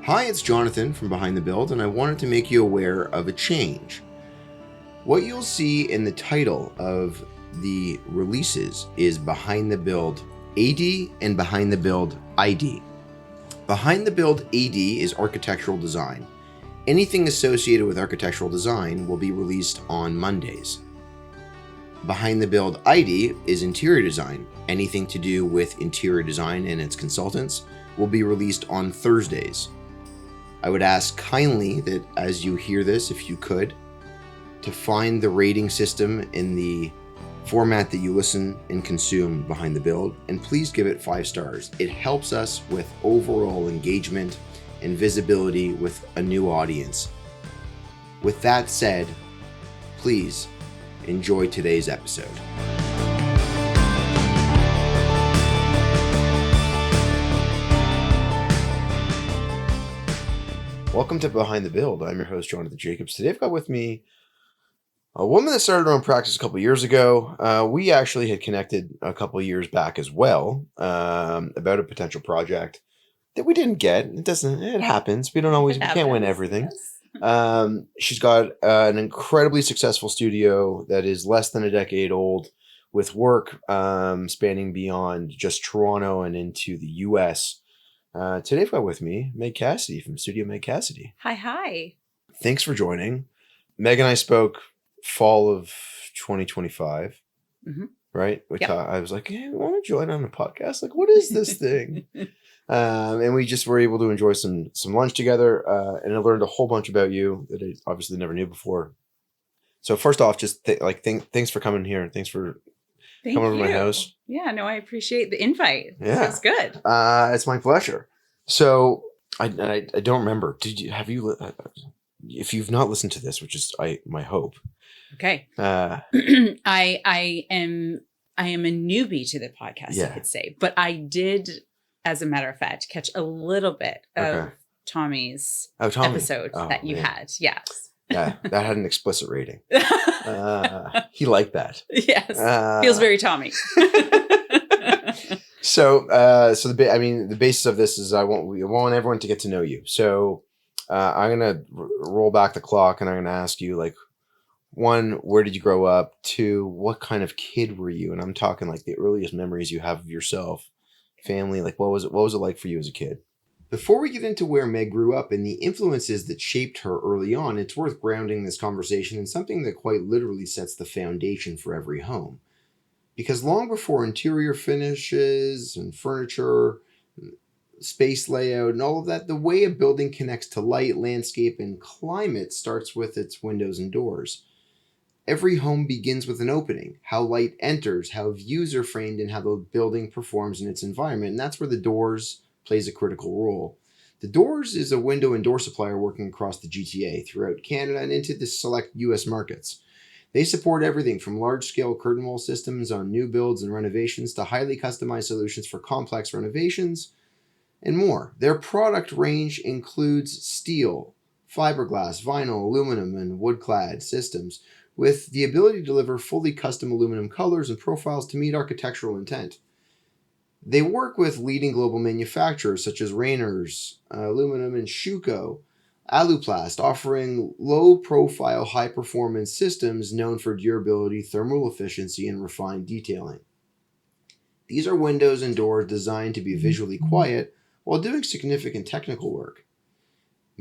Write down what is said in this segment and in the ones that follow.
Hi, it's Jonathan from Behind the Build, and I wanted to make you aware of a change. What you'll see in the title of the releases is Behind the Build AD and Behind the Build ID. Behind the Build AD is architectural design. Anything associated with architectural design will be released on Mondays. Behind the Build ID is interior design. Anything to do with interior design and its consultants will be released on Thursdays. I would ask kindly that as you hear this, if you could, to find the rating system in the format that you listen and consume Behind the Build, and please give it 5 stars. It helps us with overall engagement and visibility with a new audience. With that said, please enjoy today's episode. Welcome to Behind the Build. I'm your host, Jonathan Jacobs. Today I've got with me a woman that started her own practice a couple years ago. We actually had connected a couple years back as well about a potential project that we didn't get. It happens. We can't win everything. Yes. She's got an incredibly successful studio that is less than a decade old, with work spanning beyond just Toronto and into the US. Today I've got with me Meg Cassidy from Studio Meg Cassidy. Hi. Thanks for joining. Meg and I spoke fall of 2025, right? I was like, hey, I want to join on the podcast. Like, what is this thing? And we just were able to enjoy some lunch together, and I learned a whole bunch about you that I obviously never knew before. So first off, just thanks for coming here. Thanks for coming over to my house. Yeah, no, I appreciate the invite. Yeah, it's good. It's my pleasure. So I don't remember. If you've not listened to this, which is my hope. Okay. I am a newbie to the podcast, I could say, but I did, as a matter of fact, catch a little bit of Tommy's episode that you had. Yes. Yeah, that had an explicit rating. He liked that. Yes. Feels very Tommy. So the basis of this is we want everyone to get to know you. So I'm gonna roll back the clock and I'm gonna ask you, like, 1, where did you grow up? 2, what kind of kid were you? And I'm talking like the earliest memories you have of yourself, family. Like, what was it like for you as a kid? Before we get into where Meg grew up and the influences that shaped her early on, it's worth grounding this conversation in something that quite literally sets the foundation for every home. Because long before interior finishes and furniture, space layout, and all of that, the way a building connects to light, landscape, and climate starts with its windows and doors. Every home begins with an opening, how light enters, how views are framed, and how the building performs in its environment. And that's where the doors plays a critical role. The Doors is a window and door supplier working across the GTA, throughout Canada, and into the select US markets. They support everything from large-scale curtain wall systems on new builds and renovations to highly customized solutions for complex renovations and more. Their product range includes steel, fiberglass, vinyl, aluminum, and wood-clad systems, with the ability to deliver fully custom aluminum colors and profiles to meet architectural intent. They work with leading global manufacturers such as Rayners, Aluminum, and Schuco, Aluplast, offering low-profile, high-performance systems known for durability, thermal efficiency, and refined detailing. These are windows and doors designed to be visually quiet while doing significant technical work.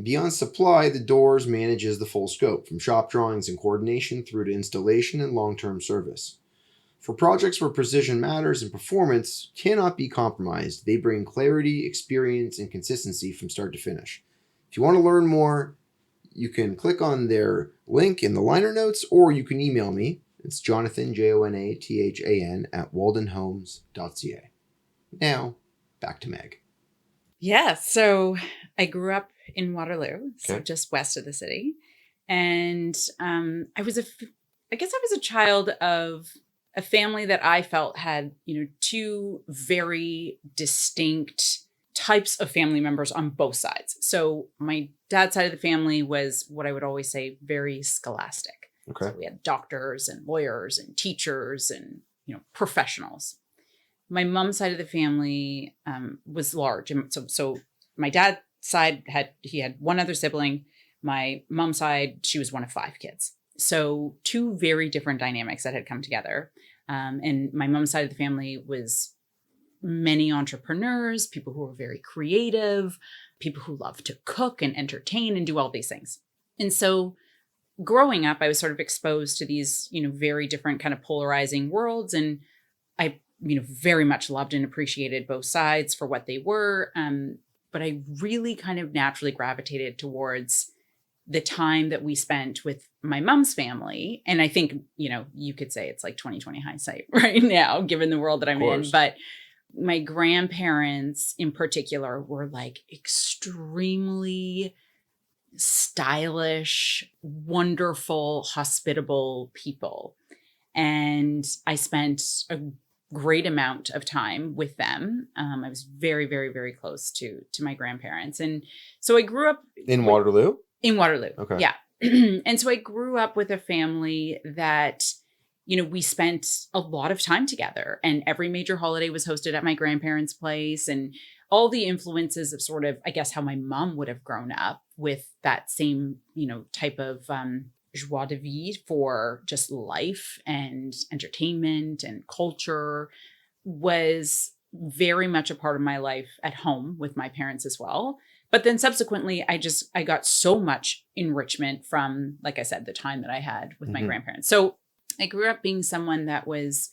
Beyond supply, the Doors manages the full scope, from shop drawings and coordination through to installation and long-term service. For projects where precision matters and performance cannot be compromised, they bring clarity, experience, and consistency from start to finish. If you want to learn more, you can click on their link in the liner notes, or you can email me. It's Jonathan, Jonathan, @waldenhomes.ca. Now, back to Meg. Yeah, so I grew up in Waterloo, so just west of the city. And I was a child of a family that I felt had, 2 very distinct types of family members on both sides. So my dad's side of the family was what I would always say very scholastic. Okay. So we had doctors and lawyers and teachers and, professionals. My mom's side of the family was large. And so my dad's side he had one other sibling. My mom's side, she was one of 5 kids. So 2 very different dynamics that had come together. And my mom's side of the family was many entrepreneurs, people who were very creative, people who love to cook and entertain and do all these things. And so growing up, I was sort of exposed to these, very different kind of polarizing worlds. And I, very much loved and appreciated both sides for what they were. But I really kind of naturally gravitated towards the time that we spent with my mom's family. And I think, you could say it's like 2020 hindsight right now, given the world that I'm in. But my grandparents in particular were like extremely stylish, wonderful, hospitable people. And I spent a great amount of time with them. I was very, very, very close to my grandparents. And so I grew up in Waterloo? In Waterloo. Okay. Yeah. And so I grew up with a family that, we spent a lot of time together, and every major holiday was hosted at my grandparents' place, and all the influences of sort of, I guess, how my mom would have grown up with that same, type of joie de vivre for just life and entertainment and culture was very much a part of my life at home with my parents as well. But then subsequently, I got so much enrichment from, like I said, the time that I had with my grandparents. So I grew up being someone that was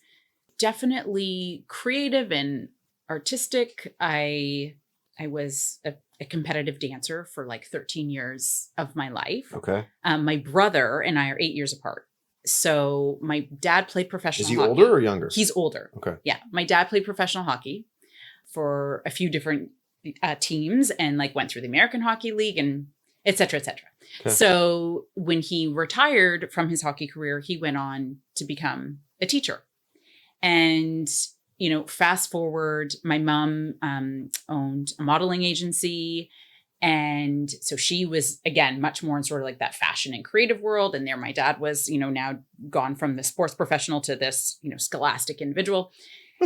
definitely creative and artistic. I was a competitive dancer for like 13 years of my life. Okay. My brother and I are 8 years apart. So my dad played professional hockey. Is he older or younger? He's older. Okay. Yeah. My dad played professional hockey for a few different teams and like went through the American Hockey League and et cetera, et cetera. Okay. So when he retired from his hockey career, he went on to become a teacher. And, fast forward, my mom owned a modeling agency. And so she was, again, much more in sort of like that fashion and creative world. And there my dad was, now gone from the sports professional to this, scholastic individual.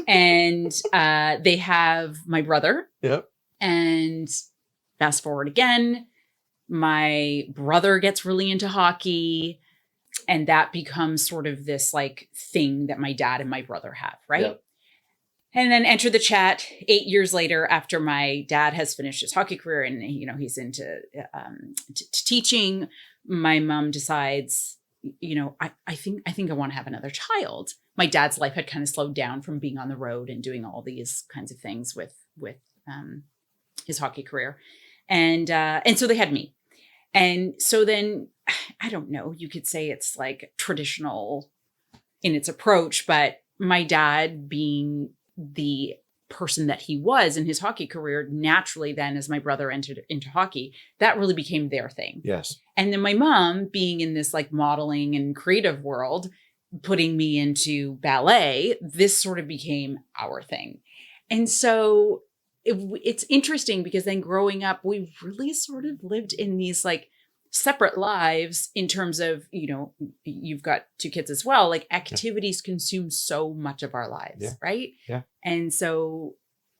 And they have my brother. Yep. And fast forward again, my brother gets really into hockey, and that becomes sort of this like thing that my dad and my brother have, right? Yep. And then enter the chat 8 years later after my dad has finished his hockey career and, he's into teaching. My mom decides, I think I want to have another child. My dad's life had kind of slowed down from being on the road and doing all these kinds of things with his hockey career. And so they had me. And so then, I don't know, you could say it's like traditional in its approach, but my dad being the person that he was in his hockey career, naturally then as my brother entered into hockey, that really became their thing. Yes. And then my mom being in this like modeling and creative world, putting me into ballet, this sort of became our thing. And so it's interesting because then growing up, we really sort of lived in these like separate lives in terms of, you've got 2 kids as well, like activities consume so much of our lives, right? Yeah. And so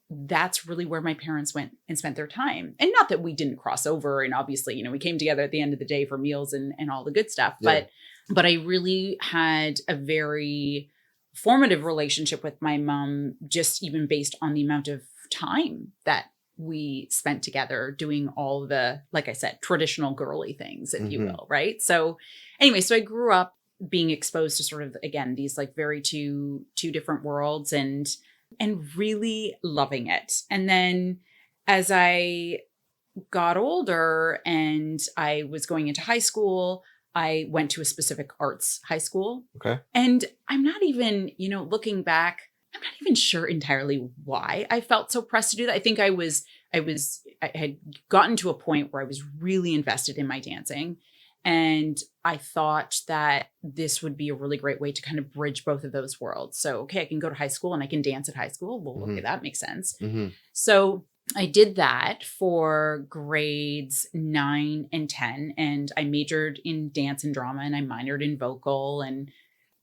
that's really where my parents went and spent their time. And not that we didn't cross over. And obviously, we came together at the end of the day for meals and all the good stuff. Yeah. But I really had a very formative relationship with my mom, just even based on the amount of time that we spent together doing all the, like I said, traditional girly things, if you will. Right. So anyway, so I grew up being exposed to sort of, again, these like very two different worlds and really loving it. And then as I got older and I was going into high school, I went to a specific arts high school. Okay. And I'm not even, looking back, I'm not even sure entirely why I felt so pressed to do that. I think I had gotten to a point where I was really invested in my dancing. And I thought that this would be a really great way to kind of bridge both of those worlds. So, okay, I can go to high school and I can dance at high school. Well, okay, that makes sense. So I did that for grades 9 and 10. And I majored in dance and drama and I minored in vocal, and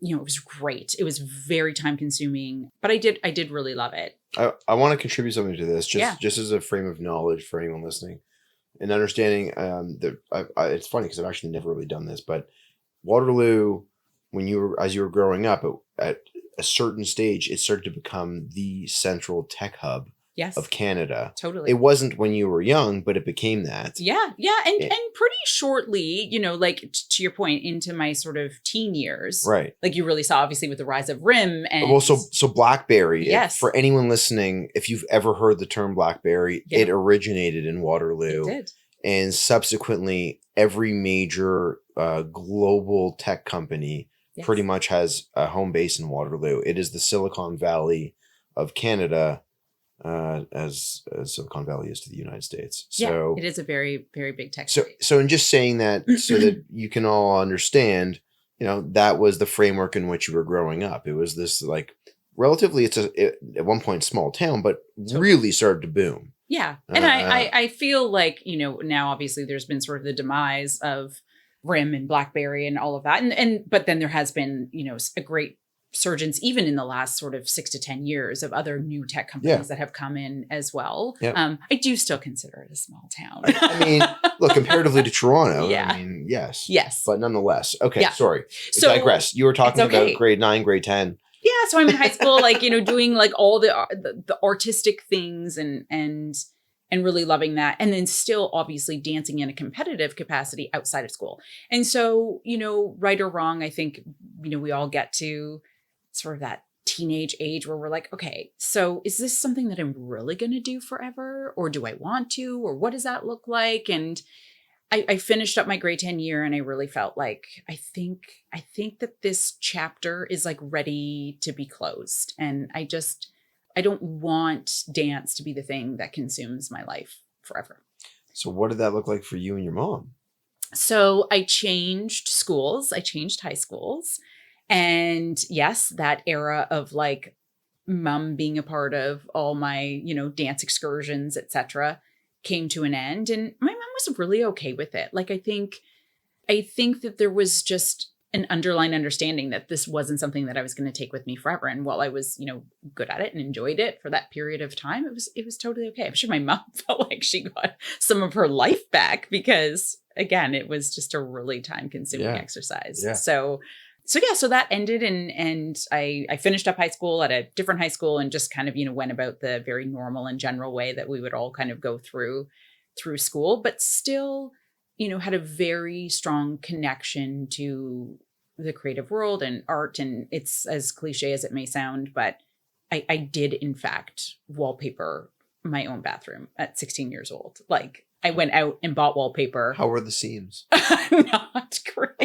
it was great. It was very time consuming, but I did really love it. I want to contribute something to this, just as a frame of knowledge for anyone listening. and understanding that it's funny because I've actually never really done this, but Waterloo, as you were growing up, at a certain stage, it started to become the central tech hub Yes. of Canada. Totally. It wasn't when you were young, but it became that. Yeah. And pretty shortly, like to your point, into my sort of teen years. Right. Like you really saw, obviously, with the rise of RIM and well, so BlackBerry. Yes. For anyone listening, if you've ever heard the term BlackBerry, it originated in Waterloo. It did. And subsequently, every major global tech company pretty much has a home base in Waterloo. It is the Silicon Valley of Canada, as Silicon Valley is to the United States. So it is a very, very big tech. So in just saying that, so that you can all understand, that was the framework in which you were growing up. It was this like relatively, at one point small town, but really started to boom. Yeah. And I feel like, now obviously there's been sort of the demise of RIM and BlackBerry and all of that. But then there has been, a great surgence even in the last sort of 6 to 10 years of other new tech companies that have come in as well. I do still consider it a small town. I mean, look, comparatively to Toronto, yes. But nonetheless. Okay, sorry. So, digress. You were talking about grade 9, grade 10. Yeah, so I'm in high school, like, doing like all the artistic things and really loving that. And then still obviously dancing in a competitive capacity outside of school. And so, right or wrong, I think, we all get to sort of that teenage age where we're like, okay, so is this something that I'm really going to do forever? Or do I want to? Or what does that look like? And I finished up my grade 10 year and I really felt like, I think that this chapter is like ready to be closed. And I don't want dance to be the thing that consumes my life forever. So what did that look like for you and your mom? So I changed schools. I changed high schools. And yes, that era of like mom being a part of all my, dance excursions, etc., came to an end. And my mom was really okay with it. Like, I think that there was just an underlying understanding that this wasn't something that I was going to take with me forever. And while I was, good at it and enjoyed it for that period of time, it was totally okay. I'm sure my mom felt like she got some of her life back because, again, it was just a really time consuming exercise. Yeah. So that ended and I finished up high school at a different high school and just kind of, went about the very normal and general way that we would all kind of go through school, but still, had a very strong connection to the creative world and art. And it's as cliche as it may sound, but I did in fact wallpaper my own bathroom at 16 years old. Like I went out and bought wallpaper. How were the seams? Not great.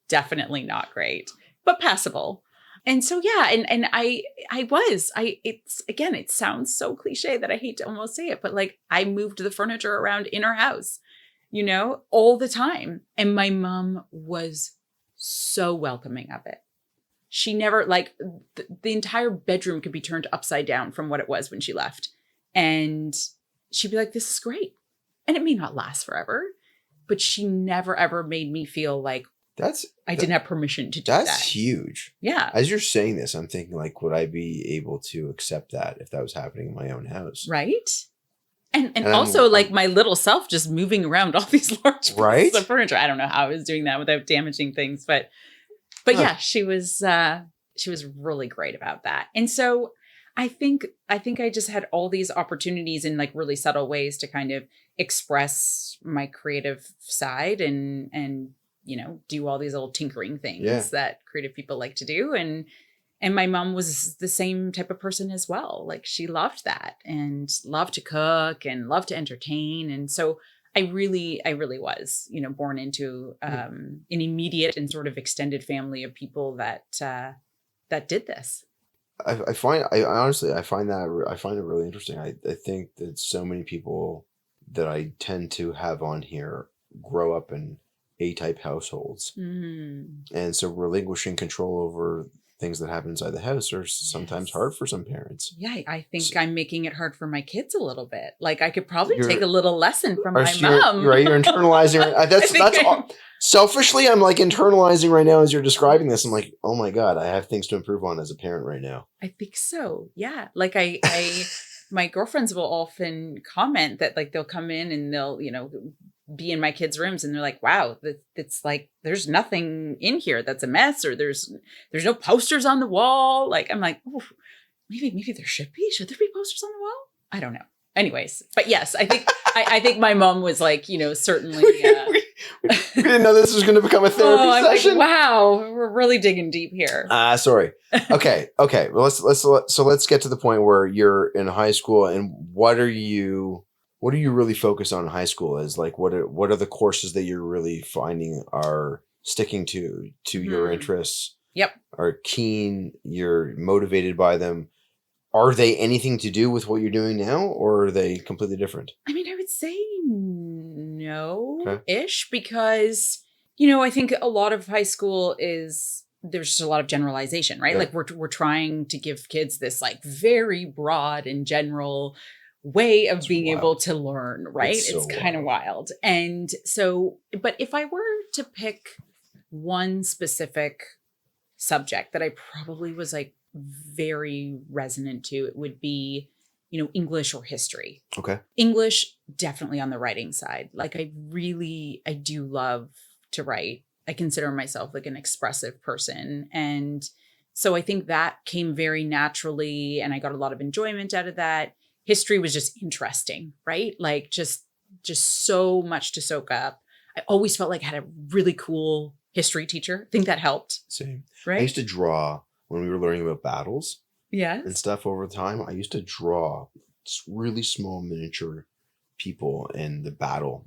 Definitely not great, but passable. And so, and it sounds so cliche that I hate to almost say it, but like I moved the furniture around in our house, all the time. And my mom was so welcoming of it. She never the entire bedroom could be turned upside down from what it was when she left. And she'd be like, this is great. And it may not last forever, but she never, ever made me feel like, I didn't have permission to do that. That's huge. Yeah. As you're saying this, I'm thinking like, would I be able to accept that if that was happening in my own house? Right. And also like my little self just moving around all these large pieces of furniture. I don't know how I was doing that without damaging things, but yeah, she was really great about that. And so I think I just had all these opportunities in like really subtle ways to kind of express my creative side and do all these little tinkering things that creative people like to do. And my mom was the same type of person as well. Like she loved that and loved to cook and loved to entertain. And so I really was, born into an immediate and sort of extended family of people that did this. I find it really interesting. I think that so many people that I tend to have on here grow up in A-type households. And so relinquishing control over things that happen inside the house are sometimes hard for some parents. Yeah, I think I'm making it hard for my kids a little bit. Like I could probably take a little lesson from my mom. You're internalizing. Selfishly, I'm like internalizing right now as you're describing this. I'm like, oh my God, I have things to improve on as a parent right now. I think so. Yeah. Like my girlfriends will often comment that like they'll come in and they'll, be in my kids' rooms and they're like, wow, it's like there's nothing in here that's a mess, or there's no posters on the wall. Like I'm like, oh, maybe there should be. Should there be posters on the wall? I don't know. Anyways, but yes, I think I think my mom was like, certainly. We didn't know this was going to become a therapy session. Like, wow, we're really digging deep here. Sorry. Okay. Well, let's get to the point where you're in high school, and what are you really focused on in high school? As like, what are the courses that you're really finding are sticking to your interests? Yep. Are keen, you're motivated by them. Are they anything to do with what you're doing now, or are they completely different? I mean, I would say no-ish, because, I think a lot of high school there's just a lot of generalization, right? Yeah. Like we're trying to give kids this like very broad and general way of being able to learn, right? It's kind of wild. And so, but if I were to pick one specific subject that I probably was like very resonant to, it would be, English or history. Okay. English, definitely on the writing side. Like I do love to write. I consider myself like an expressive person. And so I think that came very naturally, and I got a lot of enjoyment out of that. History was just interesting, right? Like just so much to soak up. I always felt like I had a really cool history teacher. I think that helped. Same. Right. I used to draw when we were learning about battles. Yes. And stuff over time. I used to draw really small miniature people in the battle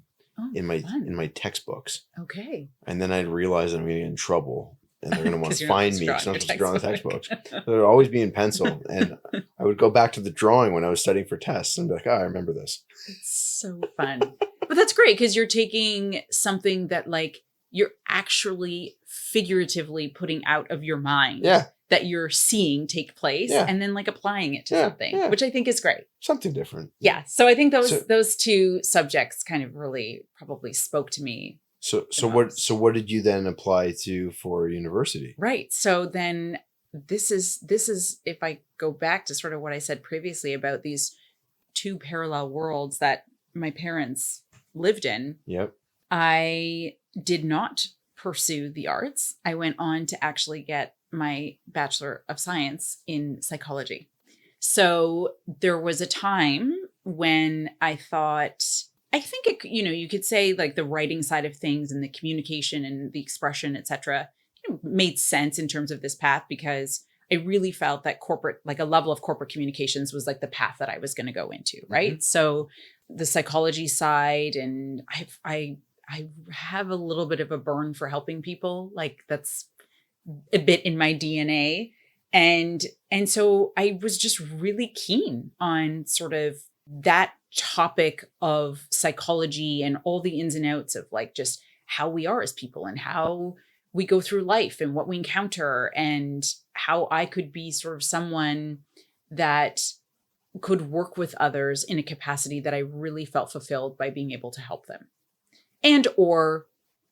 in my textbooks. Okay. And then I'd realize I'm going to get in trouble, and they're going to want to find me because I'm just drawing the textbooks. So it would always be in pencil. And I would go back to the drawing when I was studying for tests and be like, oh, I remember this. It's so fun. But that's great, because you're taking something that like you're actually figuratively putting out of your mind. Yeah. That you're seeing take place, and then like applying it to something, which I think is great. Something different. Yeah. So I think those two subjects kind of really probably spoke to me. So what did you then apply to for university? Right. So then this is if I go back to sort of what I said previously about these two parallel worlds that my parents lived in. Yep. I did not pursue the arts. I went on to actually get my Bachelor of Science in psychology. So there was a time when I thought, I think it, you could say like the writing side of things and the communication and the expression, etc., made sense in terms of this path, because I really felt that a level of corporate communications was like the path that I was going to go into. Right. Mm-hmm. So the psychology side, and I have a little bit of a burn for helping people. Like that's a bit in my DNA. And so I was just really keen on sort of that topic of psychology and all the ins and outs of like just how we are as people and how we go through life and what we encounter, and how I could be sort of someone that could work with others in a capacity that I really felt fulfilled by being able to help them. And, or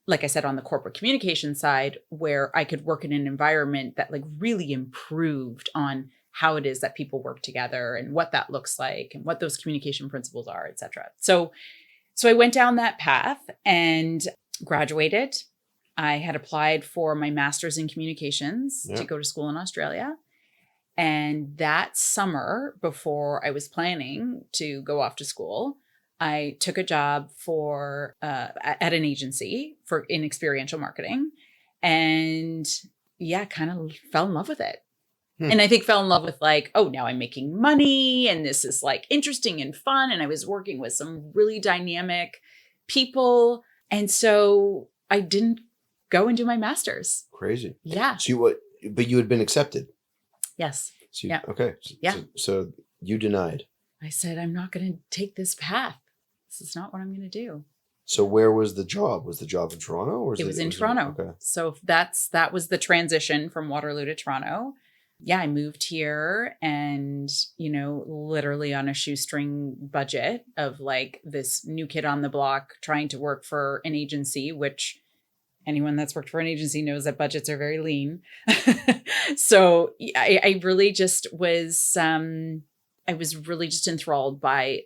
like I said, on the corporate communication side, where I could work in an environment that like really improved on how it is that people work together and what that looks like and what those communication principles are, et cetera. So I went down that path and graduated. I had applied for my master's in communications to go to school in Australia. And that summer, before I was planning to go off to school, I took a job at an agency in experiential marketing, and kind of fell in love with it. And I think fell in love with like, oh, now I'm making money and this is like interesting and fun. And I was working with some really dynamic people. And so I didn't go and do my master's. Crazy. Yeah. But you had been accepted. Yes. Okay. So you denied. I said, I'm not going to take this path. This is not what I'm going to do. So where was the job? Was the job in Toronto? Or it was in Toronto. Okay. So that was the transition from Waterloo to Toronto. Yeah, I moved here and, literally on a shoestring budget of like this new kid on the block trying to work for an agency, which anyone that's worked for an agency knows that budgets are very lean. So I really just was I was really just enthralled by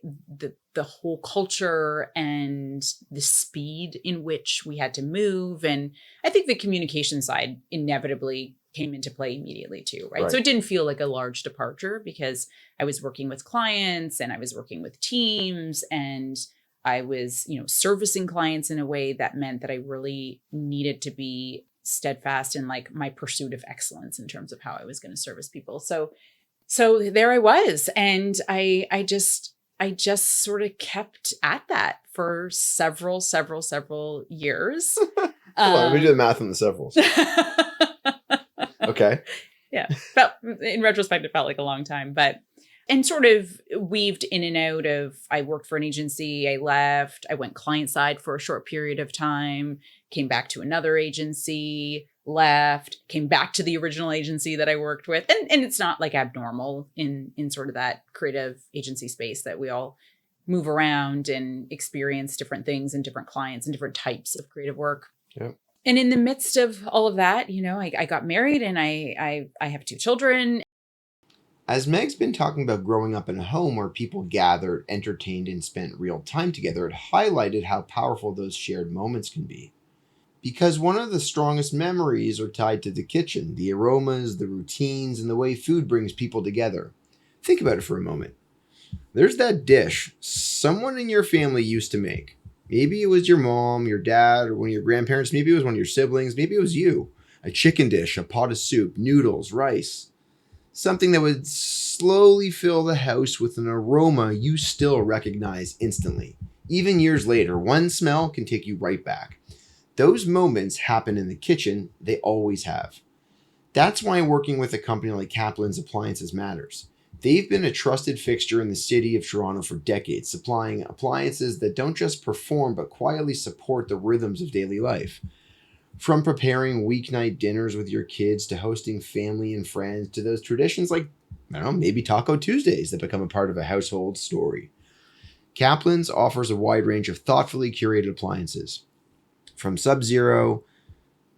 the whole culture and the speed in which we had to move. And I think the communication side inevitably came into play immediately too, right? So it didn't feel like a large departure because I was working with clients and I was working with teams, and I was, servicing clients in a way that meant that I really needed to be steadfast in like my pursuit of excellence in terms of how I was going to service people. So there I was, and I just sort of kept at that for several years. Hold on, let me do the math on the severals. Okay. Yeah. In retrospect, it felt like a long time, and sort of weaved in and out of, I worked for an agency, I left, I went client side for a short period of time, came back to another agency, left, came back to the original agency that I worked with. And it's not like abnormal in sort of that creative agency space that we all move around and experience different things and different clients and different types of creative work. Yeah. And in the midst of all of that, I got married and I have 2 children. As Meg's been talking about growing up in a home where people gathered, entertained, and spent real time together, it highlighted how powerful those shared moments can be. Because one of the strongest memories are tied to the kitchen, the aromas, the routines, and the way food brings people together. Think about it for a moment. There's that dish someone in your family used to make. Maybe it was your mom, your dad, or one of your grandparents. Maybe it was one of your siblings. Maybe it was you. A chicken dish, a pot of soup, noodles, rice. Something that would slowly fill the house with an aroma you still recognize instantly. Even years later, one smell can take you right back. Those moments happen in the kitchen. They always have. That's why working with a company like Kaplan's Appliances matters. They've been a trusted fixture in the city of Toronto for decades, supplying appliances that don't just perform but quietly support the rhythms of daily life. From preparing weeknight dinners with your kids to hosting family and friends to those traditions like, maybe Taco Tuesdays that become a part of a household story. Kaplan's offers a wide range of thoughtfully curated appliances. From Sub-Zero,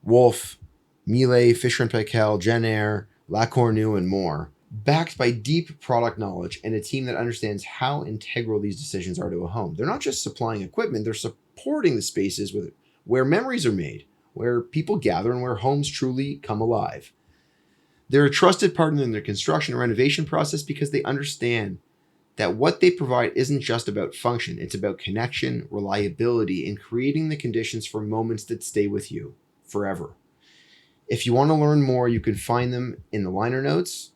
Wolf, Miele, Fisher & Paykel, Jenn-Air, La Cornue, and more. Backed by deep product knowledge and a team that understands how integral these decisions are to a home. They're not just supplying equipment, they're supporting the spaces where memories are made, where people gather, and where homes truly come alive. They're a trusted partner in their construction and renovation process because they understand that what they provide isn't just about function, it's about connection, reliability, and creating the conditions for moments that stay with you forever. If you want to learn more, you can find them in the liner notes.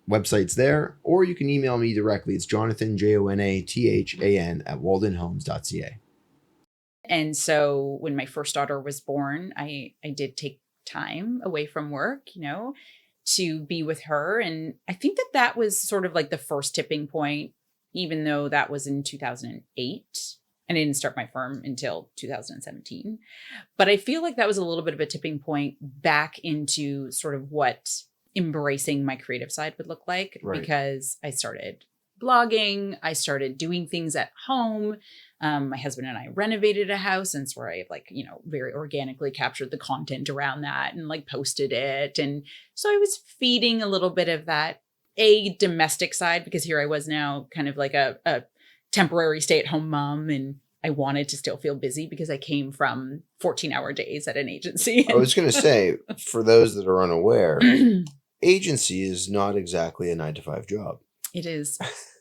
Website's there, or you can email me directly. It's Jonathan, Jonathan, at waldenhomes.ca. And so when my first daughter was born, I did take time away from work, to be with her. And I think that was sort of like the first tipping point, even though that was in 2008. And I didn't start my firm until 2017. But I feel like that was a little bit of a tipping point back into sort of what embracing my creative side would look like, because I started blogging, I started doing things at home. My husband and I renovated a house, and so I very organically captured the content around that and posted it. And so I was feeding a little bit of that domestic side, because here I was now kind of like a temporary stay-at-home mom, and I wanted to still feel busy because I came from 14-hour days at an agency. I was going to say, for those that are unaware, agency is not exactly a 9-to-5 job. It is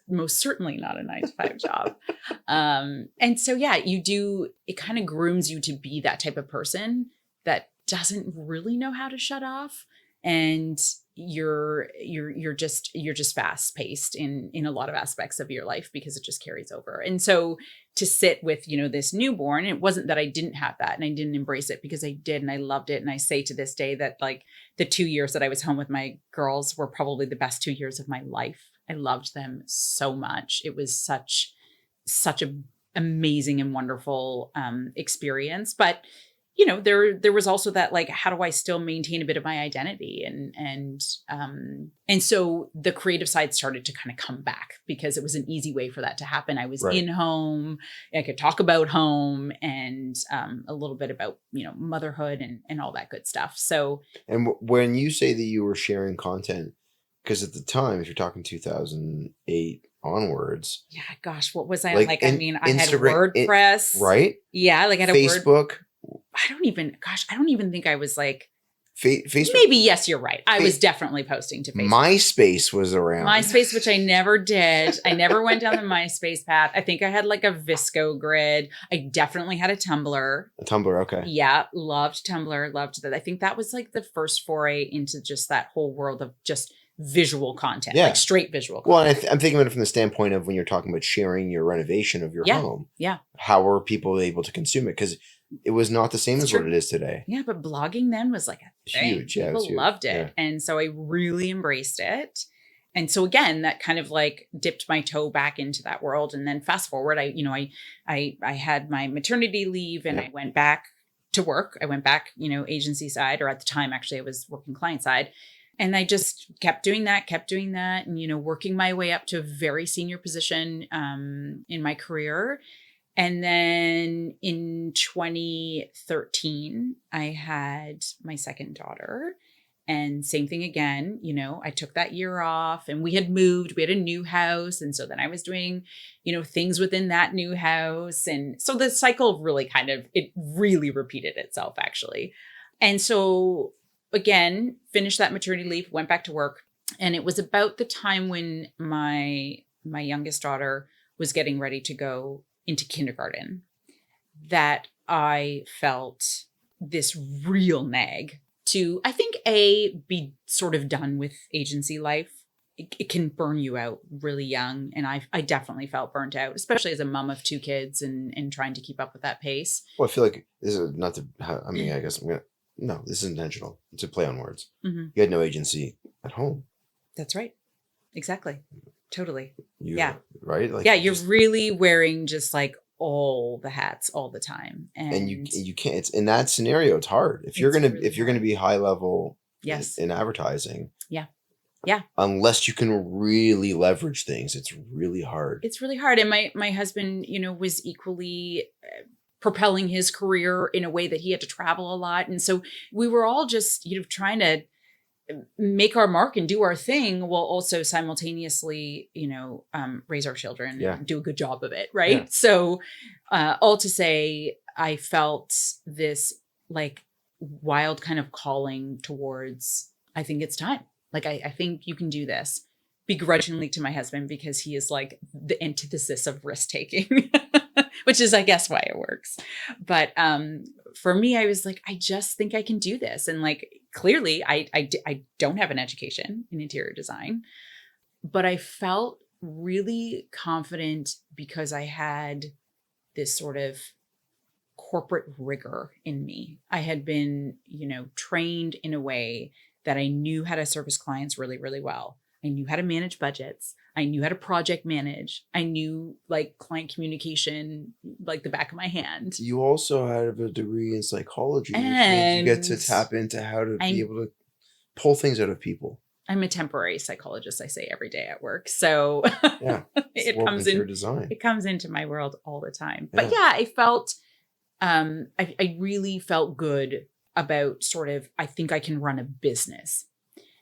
most certainly not a 9-to-5 job. And so, it kind of grooms you to be that type of person that doesn't really know how to shut off. And you're just fast paced in a lot of aspects of your life, because it just carries over. And so to sit with, this newborn, it wasn't that I didn't have that and I didn't embrace it, because I did, and I loved it. And I say to this day that the 2 years that I was home with my girls were probably the best 2 years of my life. I loved them so much. It was such an amazing and wonderful experience. But there was also that, how do I still maintain a bit of my identity? And so the creative side started to kind of come back, because it was an easy way for that to happen. I was in home, I could talk about home and a little bit about, motherhood and all that good stuff. So, and when you say that you were sharing content, because at the time, if you're talking 2008 onwards, Yeah, gosh, what was I on? like Like, I mean, I had Instagram, WordPress. right? Yeah, like I had a Word. Facebook, I don't even think I was like, Facebook, maybe, yes, you're right. I was definitely posting to Facebook. MySpace was around. MySpace, which I never did. I never went down the MySpace path. I think I had like a Visco grid. I definitely had a Tumblr. A Tumblr, okay. Yeah, loved Tumblr, loved that. I think that was like the first foray into just that whole world of just visual content, like straight visual content. Well, I'm thinking of it from the standpoint of when you're talking about sharing your renovation of your home. Yeah. How are people able to consume it? Because it was not the same as what it is today. Yeah, but blogging then was like a thing. Huge. Yeah, people loved it. Yeah. And so I really embraced it. And so again, that kind of like dipped my toe back into that world. And then fast forward, I had my maternity leave and I went back to work. I went back, agency side, or at the time, actually, I was working client side. And I just kept doing that and, working my way up to a very senior position in my career. And then in 2013, I had my second daughter. And same thing again, I took that year off and we had moved, we had a new house. And so then I was doing, things within that new house. And so the cycle really it really repeated itself actually. And so again, finished that maternity leave, went back to work. And it was about the time when my youngest daughter was getting ready to go into kindergarten that I felt this real nag to, I think, be sort of done with agency life. It can burn you out really young. And I definitely felt burnt out, especially as a mom of two kids and trying to keep up with that pace. Well, I feel like this is not to, I guess no, this is intentional. It's a play on words. Mm-hmm. You had no agency at home. That's right. Exactly. Totally. Right? Like you're really wearing just like all the hats all the time. And you can't, it's in that scenario, it's hard. If you're gonna be high level in advertising. Yeah. Yeah. Unless you can really leverage things, it's really hard. It's really hard. And my husband, was equally propelling his career in a way that he had to travel a lot. And so we were all just, trying to make our mark and do our thing while also simultaneously, raise our children and do a good job of it. Right. Yeah. So all to say, I felt this like wild kind of calling towards, I think it's time. Like, I think you can do this, begrudgingly to my husband, because he is like the antithesis of risk taking, which is, I guess, why it works. But for me, I was like, I just think I can do this. And like, clearly, I don't have an education in interior design, but I felt really confident because I had this sort of corporate rigor in me. I had been, trained in a way that I knew how to service clients really, really well. I knew how to manage budgets. I knew how to project manage. I knew like client communication like the back of my hand. You also have a degree in psychology, which means you get to tap into how to be able to pull things out of people. I'm a temporary psychologist, I say every day at work. So it comes in design. It comes into my world all the time. But I felt I really felt good about sort of, I think I can run a business.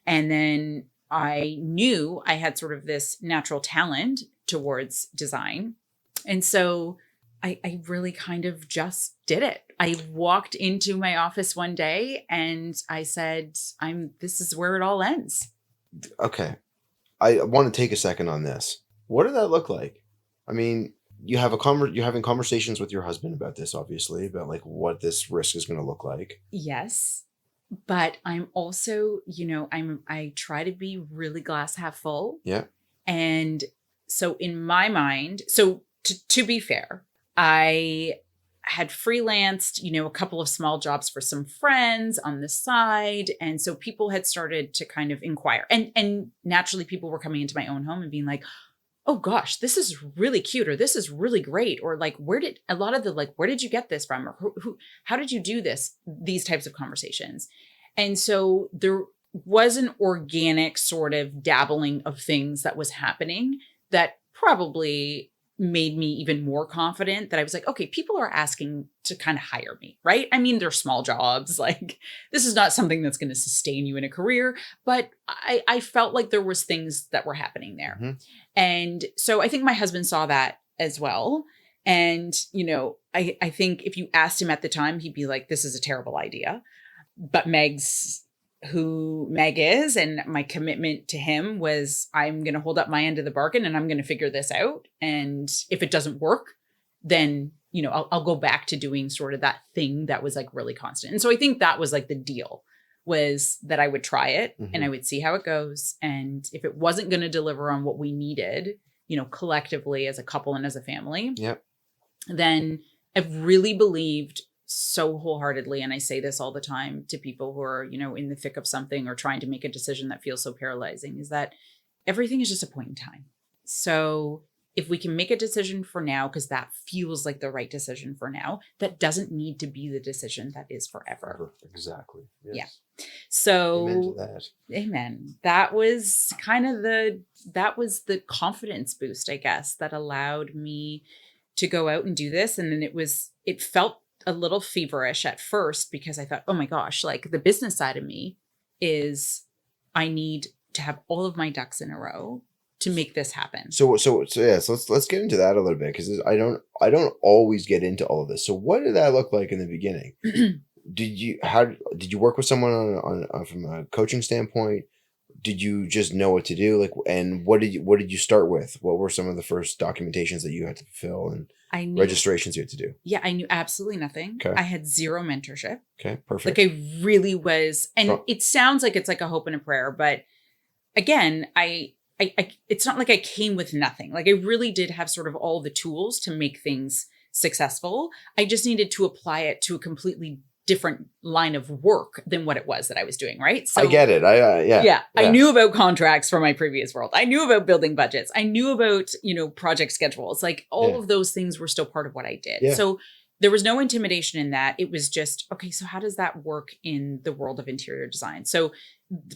And then I knew I had sort of this natural talent towards design. And so I really kind of just did it. I walked into my office one day and I said, this is where it all ends. Okay. I want to take a second on this. What did that look like? I mean, you're having conversations with your husband about this, obviously, about like what this risk is going to look like. Yes. But I'm also, I try to be really glass half full. Yeah. And so in my mind, to be fair, I had freelanced, a couple of small jobs for some friends on the side. And so people had started to kind of inquire. And naturally people were coming into my own home and being like, oh gosh, this is really cute, or this is really great, or like, where did you get this from? Or how did you do this? These types of conversations. And so there was an organic sort of dabbling of things that was happening that probably made me even more confident that I was like, okay, people are asking to kind of hire me, right? I mean, they're small jobs. Like, this is not something that's going to sustain you in a career, but I felt like there was things that were happening there. Mm-hmm. And so I think my husband saw that as well. And, you know, I think if you asked him at the time, he'd be like, this is a terrible idea. But Meg's who Meg is, and my commitment to him was, I'm going to hold up my end of the bargain and I'm going to figure this out. And if it doesn't work, then, you know, I'll go back to doing sort of that thing that was like really constant. And so I think that was like the deal, was that I would try it and I would see how it goes. And if it wasn't going to deliver on what we needed, you know, collectively as a couple and as a family, then I've really believed so wholeheartedly, and I say this all the time to people who are, you know, in the thick of something or trying to make a decision that feels so paralyzing, is that everything is just a point in time. So if we can make a decision for now, because that feels like the right decision for now, that doesn't need to be the decision that is forever. Exactly. Yes. Yeah. So amen to that. Amen. That was kind of the confidence boost, I guess, that allowed me to go out and do this. And then it felt a little feverish at first, because I thought, oh my gosh, like the business side of me is, I need to have all of my ducks in a row to make this happen. So let's get into that a little bit, because I don't always get into all of this. So what did that look like in the beginning? Did you work with someone on from a coaching standpoint? Did you just know what to do? Like, and what did you start with? What were some of the first documentations that you had to fulfill and registrations you had to do? Yeah, I knew absolutely nothing. Okay. I had zero mentorship. Okay, perfect. Like, I really was, and it sounds like it's like a hope and a prayer, but again, I it's not like I came with nothing. Like, I really did have sort of all the tools to make things successful. I just needed to apply it to a completely different line of work than what it was that I was doing, right? So I get it. Yeah. I knew about contracts from my previous world. I knew about building budgets. I knew about, you know, project schedules. Like, all of those things were still part of what I did. Yeah. So there was no intimidation in that. It was just, okay, so how does that work in the world of interior design? So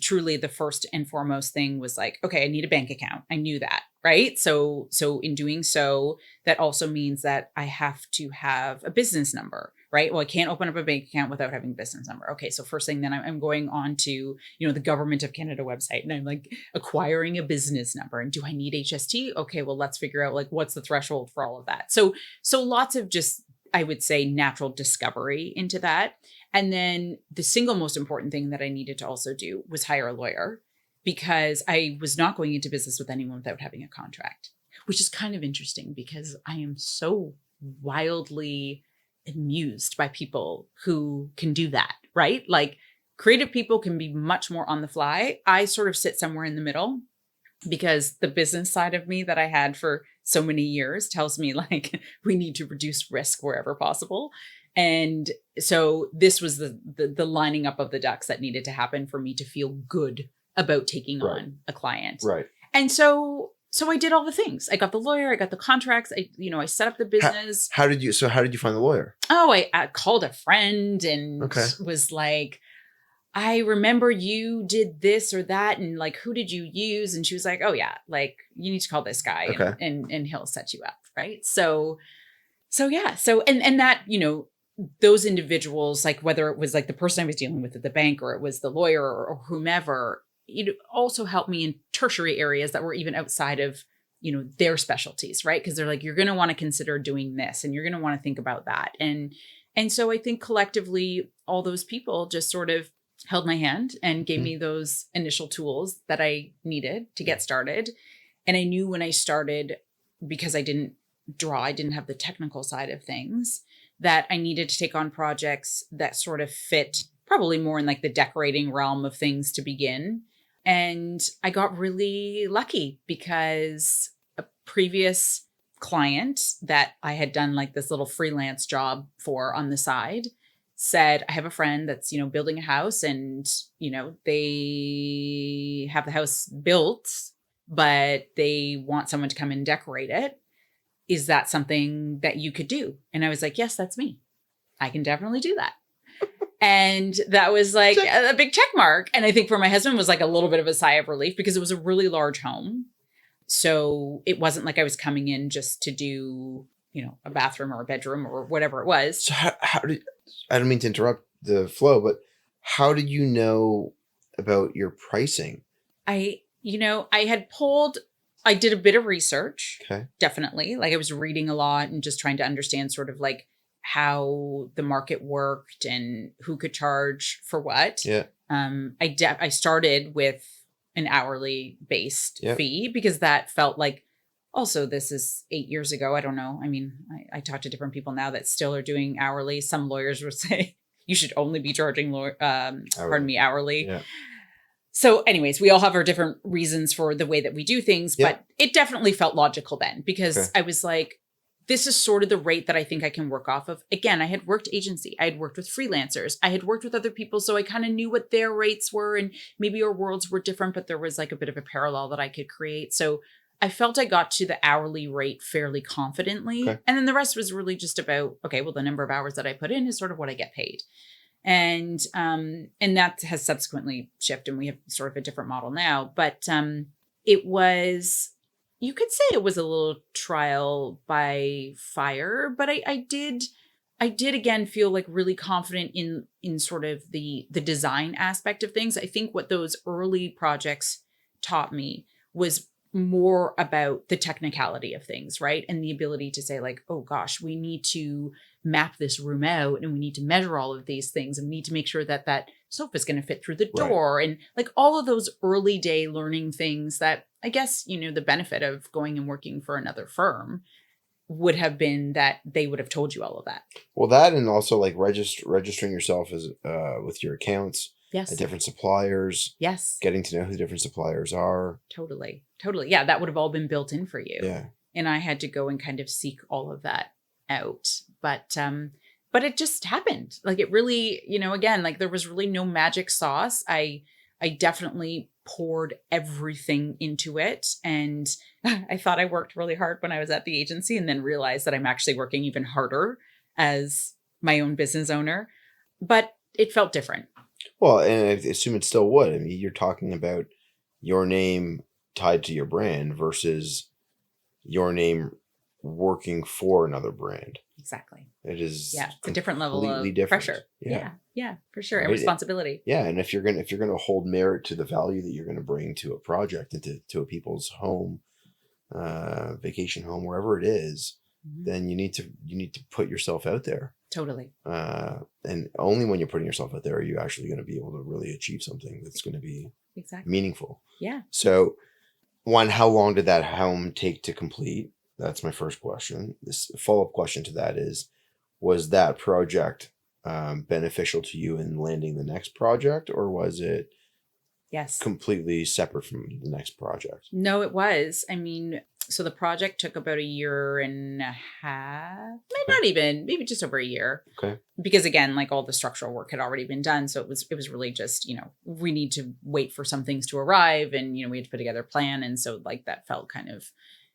truly the first and foremost thing was like, okay, I need a bank account. I knew that, right? So in doing so, that also means that I have to have a business number, right? Well, I can't open up a bank account without having a business number. Okay, so first thing, then I'm going on to, you know, the Government of Canada website, and I'm like acquiring a business number. And do I need HST? Okay, well, let's figure out like what's the threshold for all of that. So lots of just, I would say, natural discovery into that. And then the single most important thing that I needed to also do was hire a lawyer, because I was not going into business with anyone without having a contract, which is kind of interesting because I am so wildly amused by people who can do that, right? Like, creative people can be much more on the fly. I sort of sit somewhere in the middle, because the business side of me that I had for so many years tells me like, we need to reduce risk wherever possible. And so this was the lining up of the ducks that needed to happen for me to feel good about taking on a client. Right. And so I did all the things. I got the lawyer, I got the contracts, I set up the business. How did you find the lawyer? Oh, I called a friend and was like, I remember you did this or that, and like, who did you use? And she was like, oh yeah, like, you need to call this guy and he'll set you up. Right. So yeah. So, and that, you know, those individuals, like whether it was like the person I was dealing with at the bank, or it was the lawyer or whomever, it also helped me in tertiary areas that were even outside of, you know, their specialties, right? Because they're like, you're going to want to consider doing this and you're going to want to think about that. And so I think collectively, all those people just sort of held my hand and gave me those initial tools that I needed to get started. And I knew when I started, because I didn't have the technical side of things, that I needed to take on projects that sort of fit probably more in like the decorating realm of things to begin. And I got really lucky because a previous client that I had done like this little freelance job for on the side said, I have a friend that's, you know, building a house and, you know, they have the house built, but they want someone to come and decorate it. Is that something that you could do? And I was like, yes, that's me. I can definitely do that. And that was like a big check mark. And I think for my husband was like a little bit of a sigh of relief, because it was a really large home. So it wasn't like I was coming in just to do, a bathroom or a bedroom or whatever it was. So how did, I don't mean to interrupt the flow, but how did you know about your pricing? I did a bit of research, Okay. definitely. Like I was reading a lot and just trying to understand sort of like how the market worked and who could charge for what. Yeah. I started with an hourly based Yeah. fee because that felt like, also this is 8 years ago. I don't know. I mean, I talk to different people now that still are doing hourly. Some lawyers would say you should only be charging hourly. Yeah. So anyways, we all have our different reasons for the way that we do things, Yeah. but it definitely felt logical then because Okay. I was like, this is sort of the rate that I think I can work off of. Again, I had worked agency. I had worked with freelancers. I had worked with other people. So I kind of knew what their rates were and maybe our worlds were different, but there was like a bit of a parallel that I could create. So I felt I got to the hourly rate fairly confidently. Okay. And then the rest was really just about, okay, well, the number of hours that I put in is sort of what I get paid. And that has subsequently shifted and we have sort of a different model now, but it was, you could say it was a little trial by fire, but I did again feel like really confident in sort of the design aspect of things. I think what those early projects taught me was more about the technicality of things, right? And the ability to say like, oh gosh, we need to map this room out and we need to measure all of these things and we need to make sure that that sofa is going to fit through the door. Right. And like all of those early day learning things that I guess, the benefit of going and working for another firm would have been that they would have told you all of that. Well, that and also like registering yourself as with your accounts. Yes. At different suppliers. Yes. Getting to know who the different suppliers are. Totally. Yeah, that would have all been built in for you. Yeah. And I had to go and kind of seek all of that out. But it just happened. Like it really, again, like there was really no magic sauce. I definitely poured everything into it. And I thought I worked really hard when I was at the agency and then realized that I'm actually working even harder as my own business owner. But it felt different. Well, and I assume it still would. I mean, you're talking about your name tied to your brand versus your name working for another brand. Exactly. It is. Yeah, it's a different level of different. Pressure. Yeah, for sure. Right? And responsibility. Yeah, and if you're gonna hold merit to the value that you're gonna bring to a project and to a people's home, vacation home, wherever it is, then you need to put yourself out there. Totally. And only when you're putting yourself out there are you actually going to be able to really achieve something that's going to be meaningful. Yeah. So, how long did that home take to complete? That's my first question. This follow-up question to that is, was that project beneficial to you in landing the next project, or was it completely separate from the next project? No, it was. I mean, so the project took about 1.5 years, maybe just over a year. Okay. Because again, like all the structural work had already been done. So it was really just, we need to wait for some things to arrive and, we had to put together a plan. And so like that felt kind of,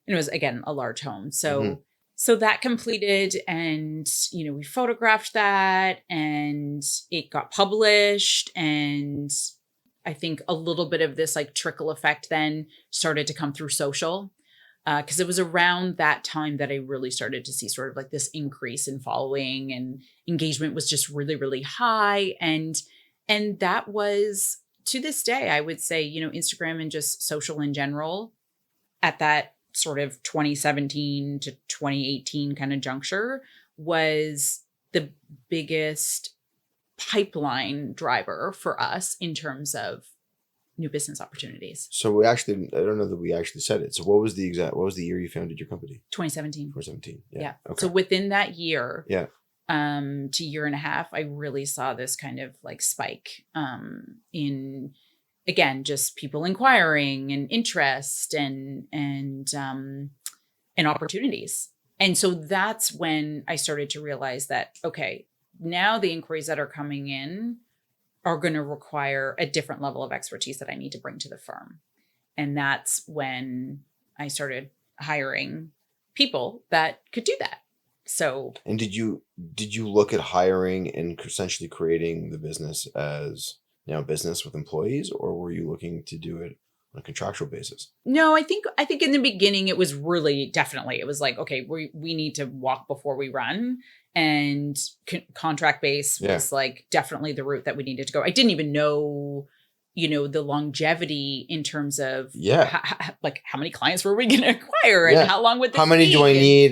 it was again, a large home. So, so that completed and, we photographed that and it got published and I think a little bit of this like trickle effect then started to come through social. Because it was around that time that I really started to see sort of like this increase in following and engagement was just really, really high. And that was, to this day, I would say, Instagram and just social in general at that sort of 2017 to 2018 kind of juncture was the biggest pipeline driver for us in terms of new business opportunities. So I don't know that we actually said it. So what was the year you founded your company? 2017. 2017. Yeah. Okay. So within that year, to 1.5 years, I really saw this kind of like spike in, again, just people inquiring and interest and opportunities. And so that's when I started to realize that, okay, now the inquiries that are coming in are going to require a different level of expertise that I need to bring to the firm. And that's when I started hiring people that could do that. So, and did you look at hiring and essentially creating the business as now business with employees, or were you looking to do it on a contractual basis? No, I think in the beginning it was really definitely, it was like, okay, we need to walk before we run, and contract base was like definitely the route that we needed to go. I didn't even know, the longevity in terms of like how many clients were we going to acquire and how long would this how many be? do I need?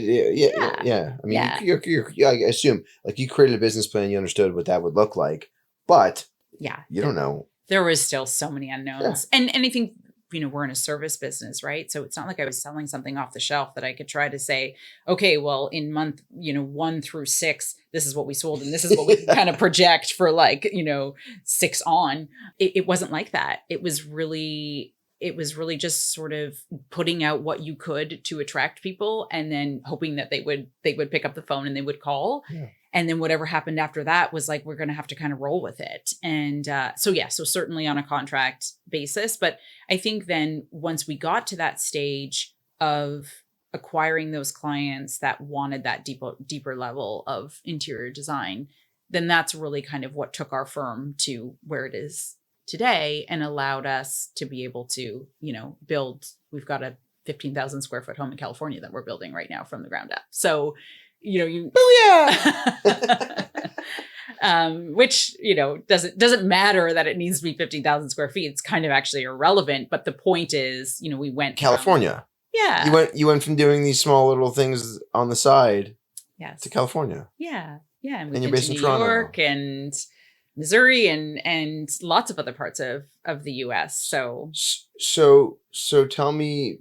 Yeah. I mean, I assume like you created a business plan, you understood what that would look like, but you don't know. There was still so many unknowns. And I think, we're in a service business, right? So it's not like I was selling something off the shelf that I could try to say, okay, well, in month, 1 through 6, this is what we sold. And this is what we kind of project for 6 on. It wasn't like that. It was really just sort of putting out what you could to attract people, and then hoping that they would pick up the phone and they would call. Yeah. And then whatever happened after that was like, we're going to have to kind of roll with it. And so certainly on a contract basis. But I think then once we got to that stage of acquiring those clients that wanted that deeper level of interior design, then that's really kind of what took our firm to where it is today and allowed us to be able to, build. We've got a 15,000 square foot home in California that we're building right now from the ground up. So which, doesn't matter that it needs to be 15,000 square feet. It's kind of actually irrelevant. But the point is, we went California. You went from doing these small little things on the side to California. Yeah. And you're based in New Toronto. York and Missouri and lots of other parts of the US. So tell me,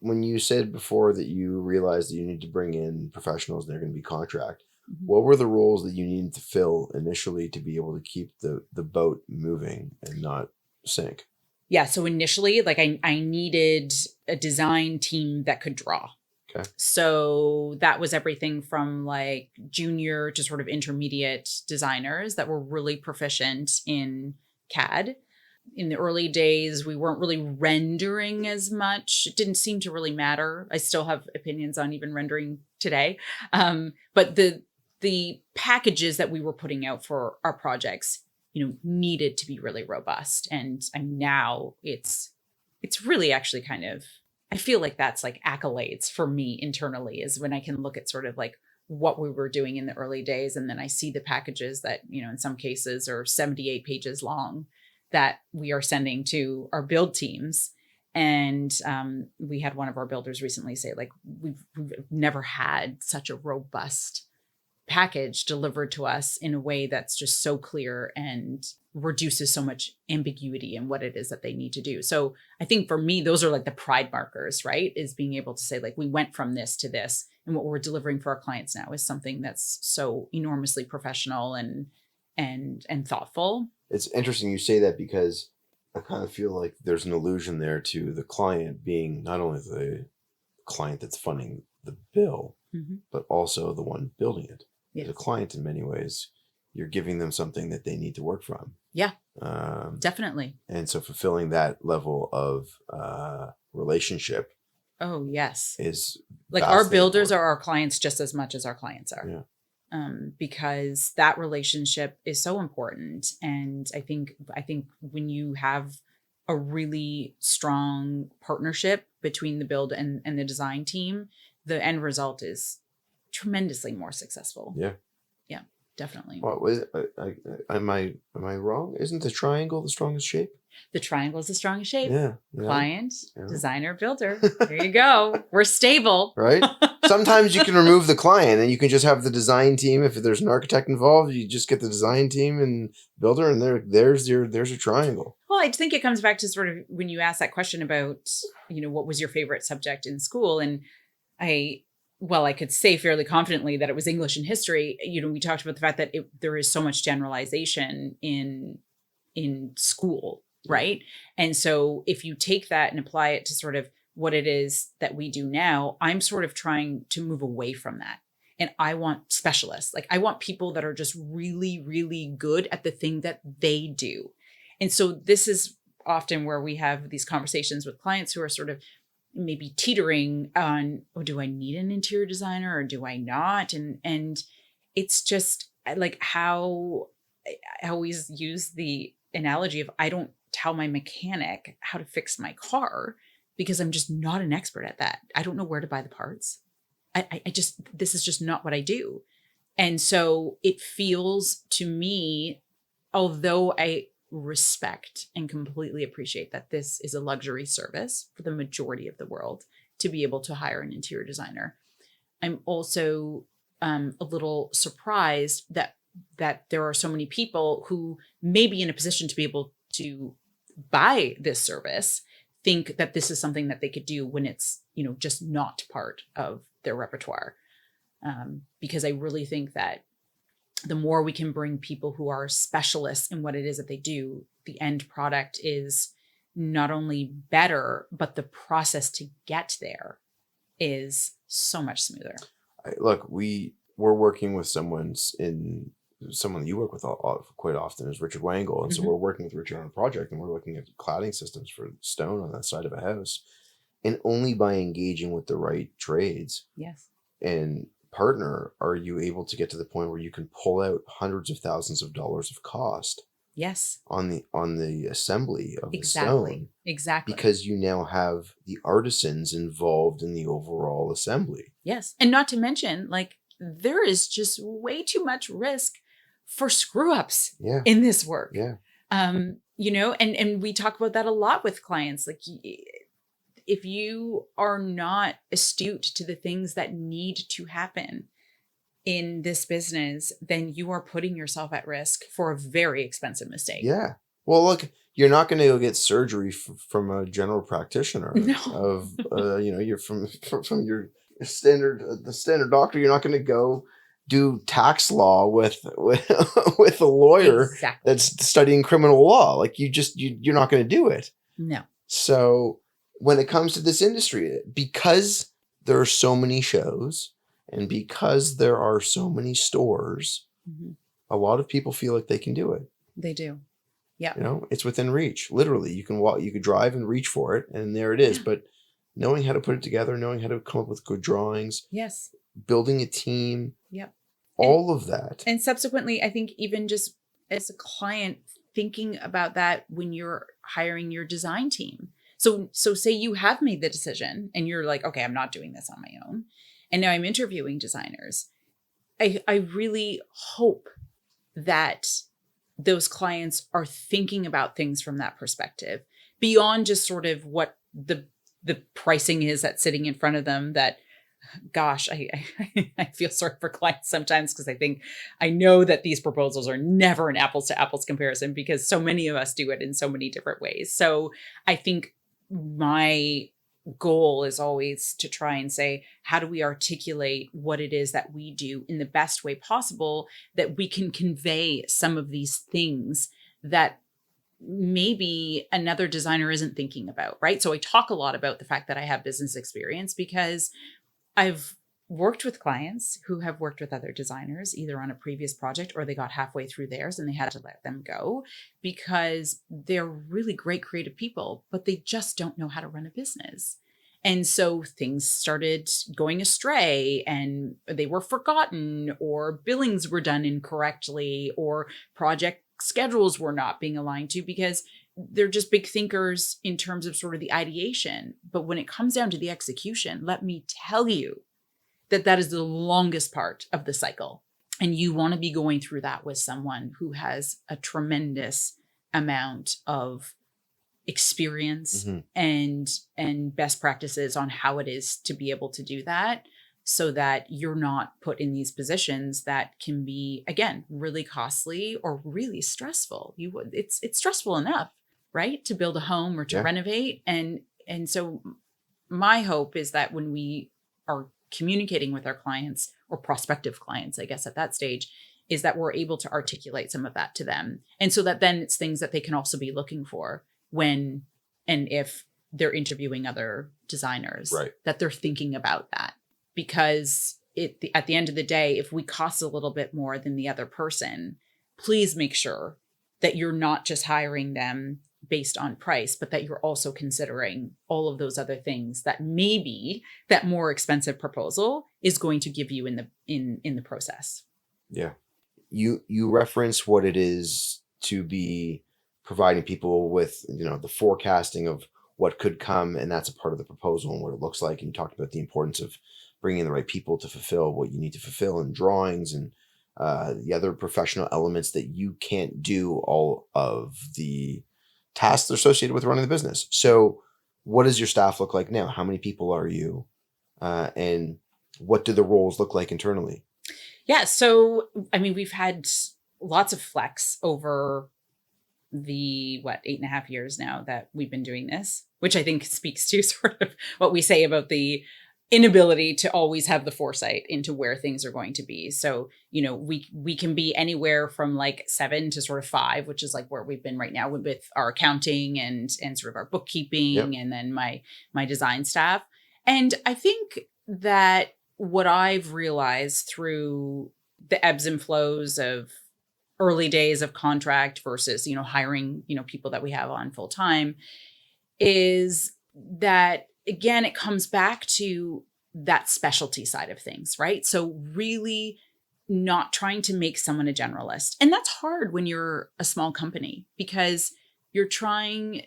when you said before that you realized that you need to bring in professionals and they're going to be contract, what were the roles that you needed to fill initially to be able to keep the boat moving and not sink? Yeah. So initially, I needed a design team that could draw. Okay. So that was everything from junior to sort of intermediate designers that were really proficient in CAD. In the early days, we weren't really rendering as much. It didn't seem to really matter. I still have opinions on even rendering today. But the packages that we were putting out for our projects, needed to be really robust. And now it's really actually kind of, I feel like that's like accolades for me internally, is when I can look at sort of what we were doing in the early days. And then I see the packages that, in some cases are 78 pages long, that we are sending to our build teams. And we had one of our builders recently say, we've never had such a robust package delivered to us in a way that's just so clear and reduces so much ambiguity in what it is that they need to do. So I think for me, those are the pride markers, right? Is being able to say we went from this to this, and what we're delivering for our clients now is something that's so enormously professional and thoughtful. It's interesting you say that, because I kind of feel like there's an allusion there to the client being not only the client that's funding the bill, but also the one building it. Yeah. The client, in many ways, you're giving them something that they need to work from. Yeah, definitely. And so fulfilling that level of relationship. Oh, yes. Is our builders are our clients just as much as our clients are. Yeah. Because that relationship is so important. And I think when you have a really strong partnership between the build and the design team, the end result is tremendously more successful. Yeah. Yeah, definitely. What was am I wrong? Isn't the triangle the strongest shape? The triangle is the strongest shape. Yeah. Client, designer, builder. There you go. We're stable. Right? Sometimes you can remove the client and you can just have the design team. If there's an architect involved, you just get the design team and builder, and there's your triangle. Well, I think it comes back to sort of when you asked that question about, what was your favorite subject in school? And I could say fairly confidently that it was English and history. We talked about the fact that there is so much generalization in school, right? And so if you take that and apply it to sort of what it is that we do now, I'm sort of trying to move away from that. And I want specialists. I want people that are just really, really good at the thing that they do. And so this is often where we have these conversations with clients who are sort of maybe teetering on, do I need an interior designer or do I not? And it's just how I always use the analogy of, I don't tell my mechanic how to fix my car because I'm just not an expert at that. I don't know where to buy the parts. I just, this is just not what I do. And so it feels to me, although I respect and completely appreciate that this is a luxury service for the majority of the world to be able to hire an interior designer, I'm also a little surprised that there are so many people who may be in a position to be able to buy this service think that this is something that they could do when it's, just not part of their repertoire. Because I really think that the more we can bring people who are specialists in what it is that they do, the end product is not only better, but the process to get there is so much smoother. Look, we're working with someone that you work with quite often is Richard Wangle. And so we're working with Richard on a project, and we're looking at cladding systems for stone on that side of a house. And only by engaging with the right trades and partner are you able to get to the point where you can pull out hundreds of thousands of dollars of cost on the assembly of the stone. Exactly. Because you now have the artisans involved in the overall assembly. Yes. And not to mention, there is just way too much risk for screw ups in this work. Yeah. And we talk about that a lot with clients. If you are not astute to the things that need to happen in this business, then you are putting yourself at risk for a very expensive mistake. Yeah. Well, look, you're not going to go get surgery from a general practitioner. No. You're from your standard doctor. You're not going to go do tax law with a lawyer that's studying criminal law. You're not going to do it. No. So when it comes to this industry, because there are so many shows and because there are so many stores, a lot of people feel like they can do it. They do. Yeah. It's within reach. Literally, you can walk, you could drive and reach for it, and there it is. Yeah. But knowing how to put it together, knowing how to come up with good drawings, building a team, all of that. And subsequently, I think even just as a client, thinking about that when you're hiring your design team. So say you have made the decision and you're like, okay, I'm not doing this on my own. And now I'm interviewing designers. I really hope that those clients are thinking about things from that perspective, beyond just sort of what the pricing is that's sitting in front of them. That, gosh, I feel sorry for clients sometimes because I know that these proposals are never an apples to apples comparison because so many of us do it in so many different ways. So I think my goal is always to try and say, how do we articulate what it is that we do in the best way possible, that we can convey some of these things that maybe another designer isn't thinking about, right? So I talk a lot about the fact that I have business experience because I've worked with clients who have worked with other designers, either on a previous project or they got halfway through theirs and they had to let them go because they're really great creative people, but they just don't know how to run a business. And so things started going astray and they were forgotten, or billings were done incorrectly, or project schedules were not being aligned to, because they're just big thinkers in terms of sort of the ideation. But when it comes down to the execution, let me tell you, that is the longest part of the cycle. And you want to be going through that with someone who has a tremendous amount of experience and best practices on how it is to be able to do that, so that you're not put in these positions that can be, again, really costly or really stressful. It's stressful enough, right, to build a home or to renovate. And so my hope is that when we are communicating with our clients, or prospective clients, I guess at that stage, is that we're able to articulate some of that to them. And so that then it's things that they can also be looking for when and if they're interviewing other designers, that they're thinking about that. Because at the end of the day, if we cost a little bit more than the other person, please make sure that you're not just hiring them based on price, but that you're also considering all of those other things that maybe that more expensive proposal is going to give you in the process. Yeah. You reference what it is to be providing people with, the forecasting of what could come, and that's a part of the proposal and what it looks like. And you talked about the importance of bringing in the right people to fulfill what you need to fulfill in drawings and the other professional elements that you can't do all of the tasks associated with running the business. So, what does your staff look like now? How many people are you? And what do the roles look like internally? Yeah. So, I mean, we've had lots of flex over the 8.5 years now that we've been doing this, which I think speaks to sort of what we say about the inability to always have the foresight into where things are going to be. So, we can be anywhere from like 7 to sort of 5, which is like where we've been right now with our accounting and sort of our bookkeeping, Yep. and then my design staff. And I think that what I've realized through the ebbs and flows of early days of contract versus, hiring, people that we have on full time, is that, again, it comes back to that specialty side of things, right? So really not trying to make someone a generalist. And that's hard when you're a small company because you're trying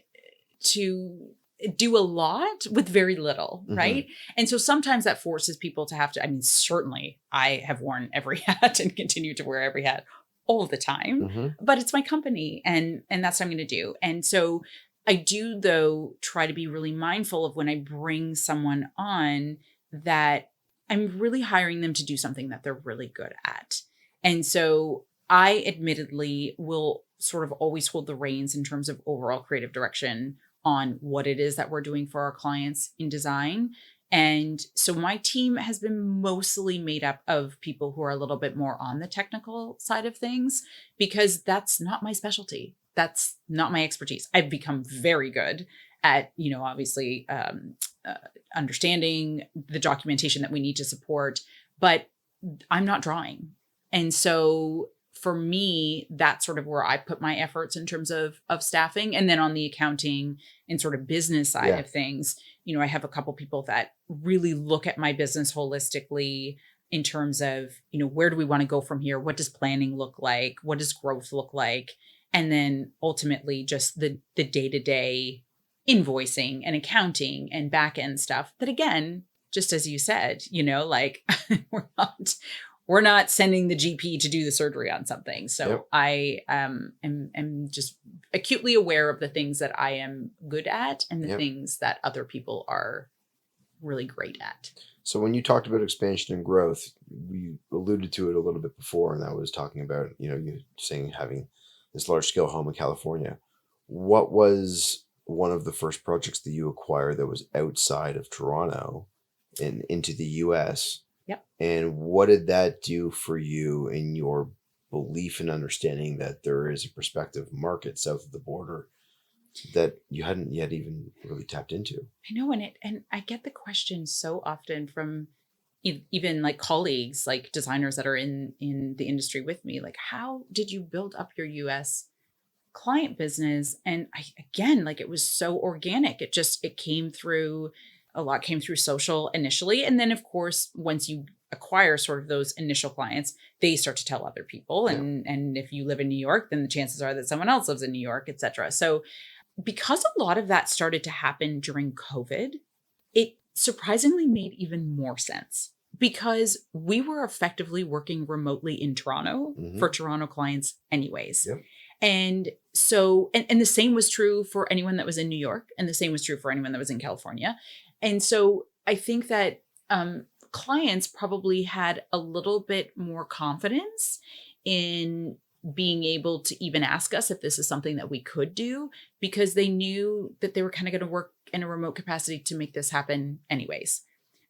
to do a lot with very little, right? And so sometimes that forces people to have to, I mean, certainly I have worn every hat and continue to wear every hat all the time, but it's my company and that's what I'm going to do. And so I do, though, try to be really mindful of when I bring someone on that I'm really hiring them to do something that they're really good at. And so I admittedly will sort of always hold the reins in terms of overall creative direction on what it is that we're doing for our clients in design. And so my team has been mostly made up of people who are a little bit more on the technical side of things, because that's not my specialty. That's not my expertise. I've become very good at, obviously understanding the documentation that we need to support, but I'm not drawing. And so for me, that's sort of where I put my efforts in terms of staffing. And then on the accounting and sort of business side of things, I have a couple people that really look at my business holistically in terms of, where do we want to go from here? What does planning look like? What does growth look like? And then ultimately just the day-to-day invoicing and accounting and back-end stuff that, again, just as you said, like we're not sending the GP to do the surgery on something. So I am just acutely aware of the things that I am good at and the things that other people are really great at. So when you talked about expansion and growth, we alluded to it a little bit before, and that was talking about, you saying having this large scale home in California. What was one of the first projects that you acquired that was outside of Toronto and into the US? Yep. And what did that do for you in your belief and understanding that there is a prospective market south of the border that you hadn't yet even really tapped into? I know, and I get the question so often from even like colleagues, like designers that are in the industry with me, like, how did you build up your US client business? And again, like, it was so organic. It came through, a lot came through social initially. And then of course, once you acquire sort of those initial clients, they start to tell other people. And if you live in New York, then the chances are that someone else lives in New York, et cetera. So because a lot of that started to happen during COVID, it surprisingly made even more sense because we were effectively working remotely in Toronto for Toronto clients anyways. And so, and the same was true for anyone that was in New York, and the same was true for anyone that was in California. And so I think that clients probably had a little bit more confidence in being able to even ask us if this is something that we could do, because they knew that they were kind of going to work in a remote capacity to make this happen anyways.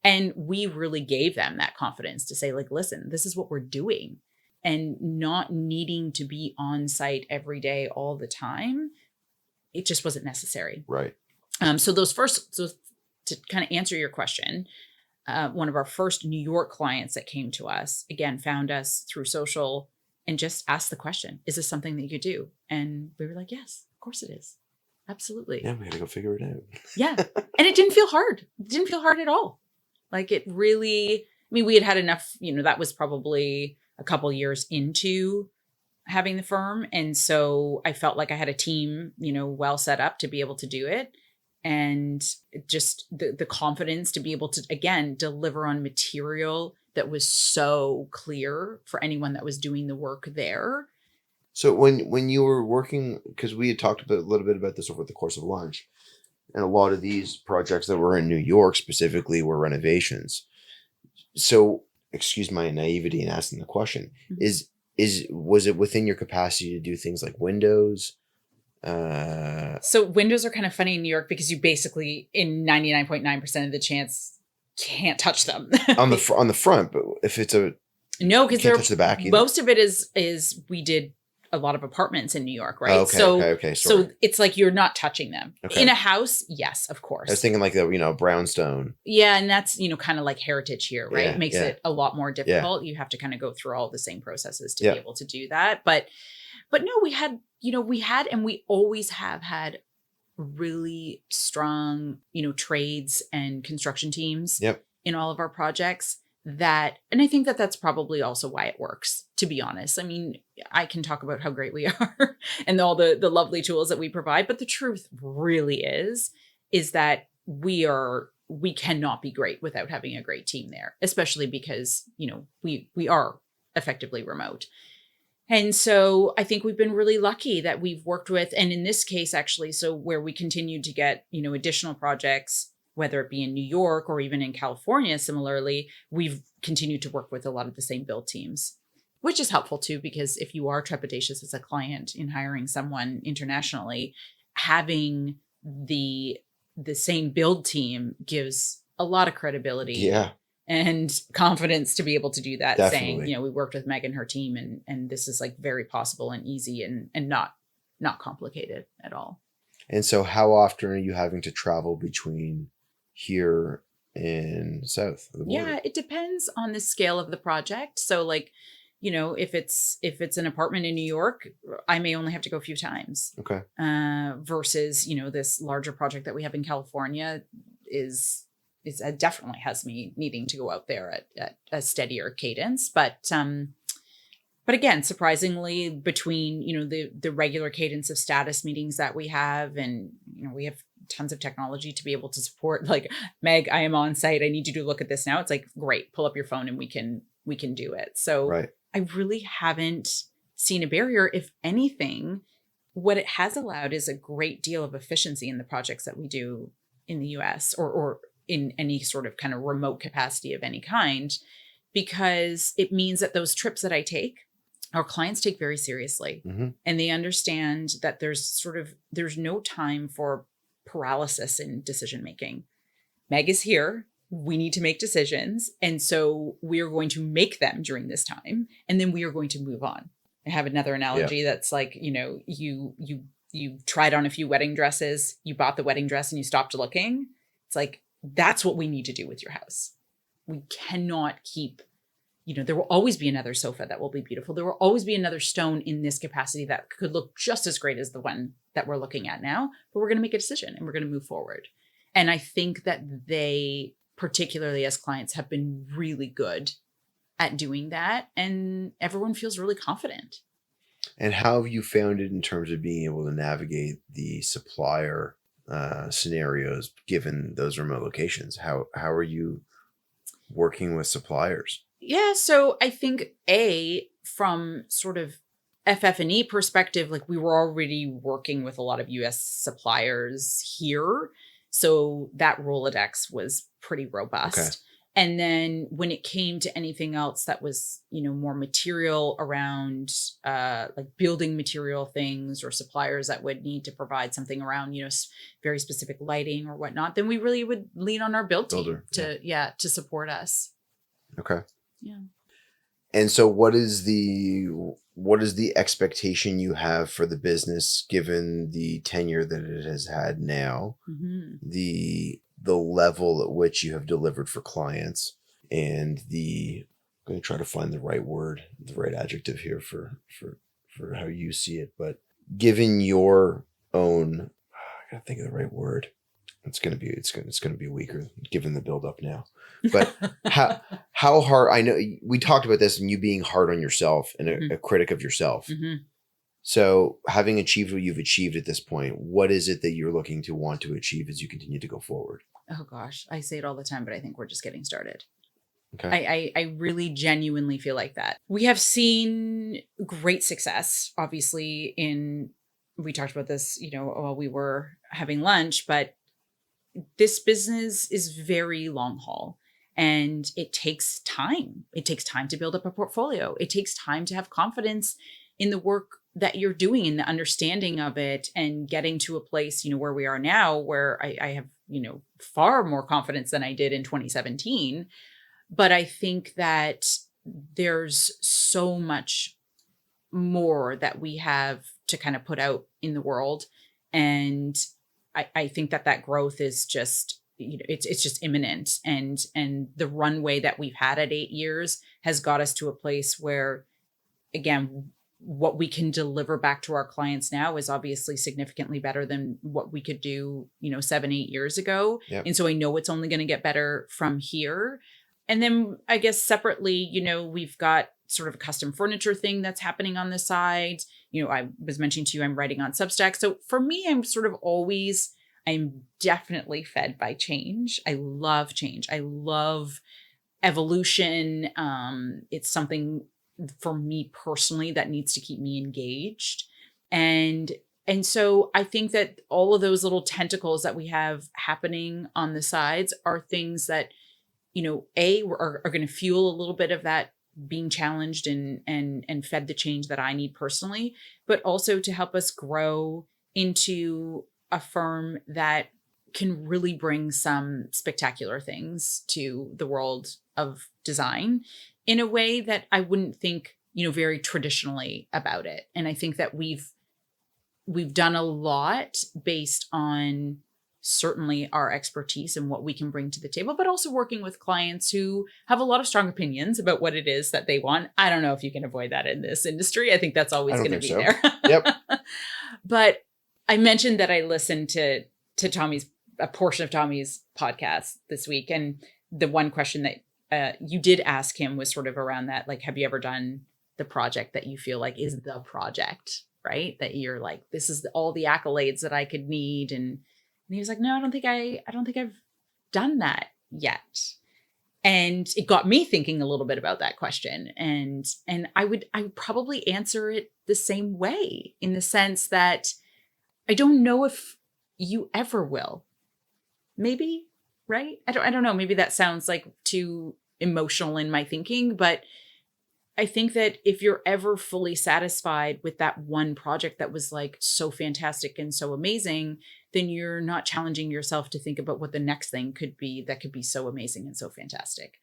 And we really gave them that confidence to say, like, listen, this is what we're doing, and not needing to be on site every day all the time. It just wasn't necessary. Right. So to kind of answer your question, one of our first New York clients that came to us, again, found us through social and just asked the question, is this something that you could do? And we were like, yes, of course it is. Absolutely. Yeah, we got to go figure it out. Yeah. And it didn't feel hard. It didn't feel hard at all. Like, it really, I mean, we had enough, that was probably a couple years into having the firm. And so I felt like I had a team, well set up to be able to do it. And just the confidence to be able to, again, deliver on material that was so clear for anyone that was doing the work there. So when you were working, because we had talked a little bit about this over the course of lunch, and a lot of these projects that were in New York specifically were renovations. So, excuse my naivety in asking the question: was it within your capacity to do things like windows? So windows are kind of funny in New York because you basically, in 99.9% of the chance, can't touch them on the front. But if it's no, because can't touch the back either. Most of it is we did a lot of apartments in New York, right? Oh, okay. So it's like you're not touching them. Okay. In a house, yes, of course. I was thinking like the brownstone. Yeah, and that's kind of like heritage here, right? Yeah, It makes it a lot more difficult. Yeah. You have to kind of go through all the same processes to be able to do that. But no, we had and we always have had really strong, trades and construction teams in all of our projects. And I think that that's probably also why it works, to be honest. I mean, I can talk about how great we are and all the lovely tools that we provide, but the truth really is that we cannot be great without having a great team there, especially because, we are effectively remote. And so I think we've been really lucky that we've worked with, and in this case, actually, so where we continue to get, additional projects, whether it be in New York or even in California, similarly, we've continued to work with a lot of the same build teams, which is helpful too, because if you are trepidatious as a client in hiring someone internationally, having the same build team gives a lot of credibility and confidence to be able to do that. Definitely. Saying, we worked with Meg and her team and this is like very possible and easy and not complicated at all. And so how often are you having to travel between here and south of the border? Yeah, it depends on the scale of the project. So like, if it's an apartment in New York, I may only have to go a few times. Okay. Versus, this larger project that we have in California is definitely has me needing to go out there at a steadier cadence. But again, surprisingly, between, the regular cadence of status meetings that we have, and, we have tons of technology to be able to support, like, Meg, I am on site. I need you to look at this now. It's like, great, pull up your phone and we can do it. So right. I really haven't seen a barrier. If anything, what it has allowed is a great deal of efficiency in the projects that we do in the US or in any sort of kind of remote capacity of any kind, because it means that those trips that I take, our clients take very seriously. Mm-hmm. And they understand that there's no time for paralysis in decision making. Meg is here. We need to make decisions. And so we are going to make them during this time. And then we are going to move on. I have another analogy that's like, you tried on a few wedding dresses, you bought the wedding dress and you stopped looking. It's like, that's what we need to do with your house. We cannot keep, there will always be another sofa that will be beautiful. There will always be another stone in this capacity that could look just as great as the one that we're looking at now, but we're going to make a decision and we're going to move forward. And I think that they, particularly as clients, have been really good at doing that. And everyone feels really confident. And how have you found it in terms of being able to navigate the supplier scenarios given those remote locations? How are you working with suppliers? Yeah, so I think from sort of FF&E perspective, like we were already working with a lot of US suppliers here. So that Rolodex was pretty robust. Okay. And then when it came to anything else that was, more material around like building material things or suppliers that would need to provide something around, very specific lighting or whatnot, then we really would lean on our builder team to support us. Okay. Yeah. And so what is the expectation you have for the business given the tenure that it has had now, mm-hmm. the level at which you have delivered for clients, and I'm going to try to find the right word, the right adjective here for how you see it, but given your own, I got to think of the right word. It's gonna be weaker given the build up now. But how hard, I know we talked about this and you being hard on yourself and a critic of yourself. Mm-hmm. So having achieved what you've achieved at this point, what is it that you're looking to want to achieve as you continue to go forward? Oh gosh, I say it all the time, but I think we're just getting started. Okay. I really genuinely feel like that. We have seen great success, obviously, we talked about this, while we were having lunch, but this business is very long haul and it takes time. It takes time to build up a portfolio. It takes time to have confidence in the work that you're doing and the understanding of it and getting to a place, where we are now, where I have, far more confidence than I did in 2017. But I think that there's so much more that we have to kind of put out in the world. And I think that growth is just, it's just imminent. And the runway that we've had at 8 years has got us to a place where, again, what we can deliver back to our clients now is obviously significantly better than what we could do, 7, 8 years ago. Yep. And so I know it's only going to get better from here. And then I guess separately, we've got sort of a custom furniture thing that's happening on the side. I was mentioning to you, I'm writing on Substack. So for me, I'm definitely fed by change. I love change. I love evolution. It's something for me personally that needs to keep me engaged. And so I think that all of those little tentacles that we have happening on the sides are things that, are going to fuel a little bit of that being challenged and fed the change that I need personally, but also to help us grow into a firm that can really bring some spectacular things to the world of design in a way that I wouldn't think, very traditionally about it. And I think that we've done a lot based on certainly our expertise and what we can bring to the table, but also working with clients who have a lot of strong opinions about what it is that they want. I don't know if you can avoid that in this industry. I think that's always going to be there. Yep. But I mentioned that I listened to a portion of Tommy's podcast this week. And the one question that you did ask him was sort of around that, like, have you ever done the project that you feel like is the project, right? That you're like, this is all the accolades that I could need. And he was like, no, I don't think I've done that yet. And it got me thinking a little bit about that question. And I would probably answer it the same way, in the sense that I don't know if you ever will. Maybe, right? I don't know. Maybe that sounds like too emotional in my thinking, but I think that if you're ever fully satisfied with that one project that was like so fantastic and so amazing, then you're not challenging yourself to think about what the next thing could be that could be so amazing and so fantastic.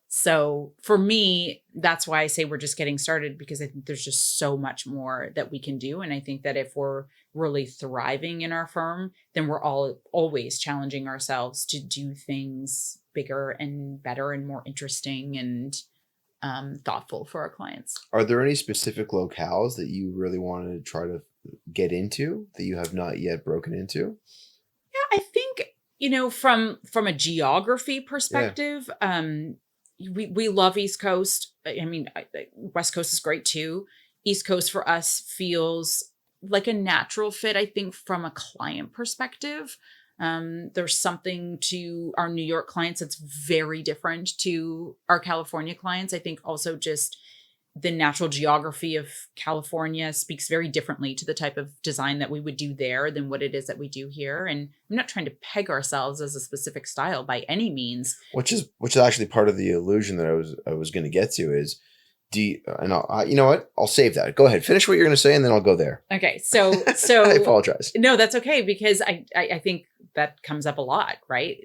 So for me, that's why I say we're just getting started, because I think there's just so much more that we can do. And I think that if we're really thriving in our firm, then we're always challenging ourselves to do things bigger and better and more interesting and thoughtful for our clients. Are there any specific locales that you really want to try to get into that you have not yet broken into? Yeah, I think, from a geography perspective, we love East Coast. I mean, West Coast is great too. East Coast for us feels like a natural fit, I think, from a client perspective. There's something to our New York clients that's very different to our California clients. I think also just the natural geography of California speaks very differently to the type of design that we would do there than what it is that we do here. And I'm not trying to peg ourselves as a specific style by any means. Which is actually part of the illusion that I was going to get to is, you know what? I'll save that. Go ahead, finish what you're going to say, and then I'll go there. Okay, so I apologize. No, that's okay, because I think that comes up a lot, right?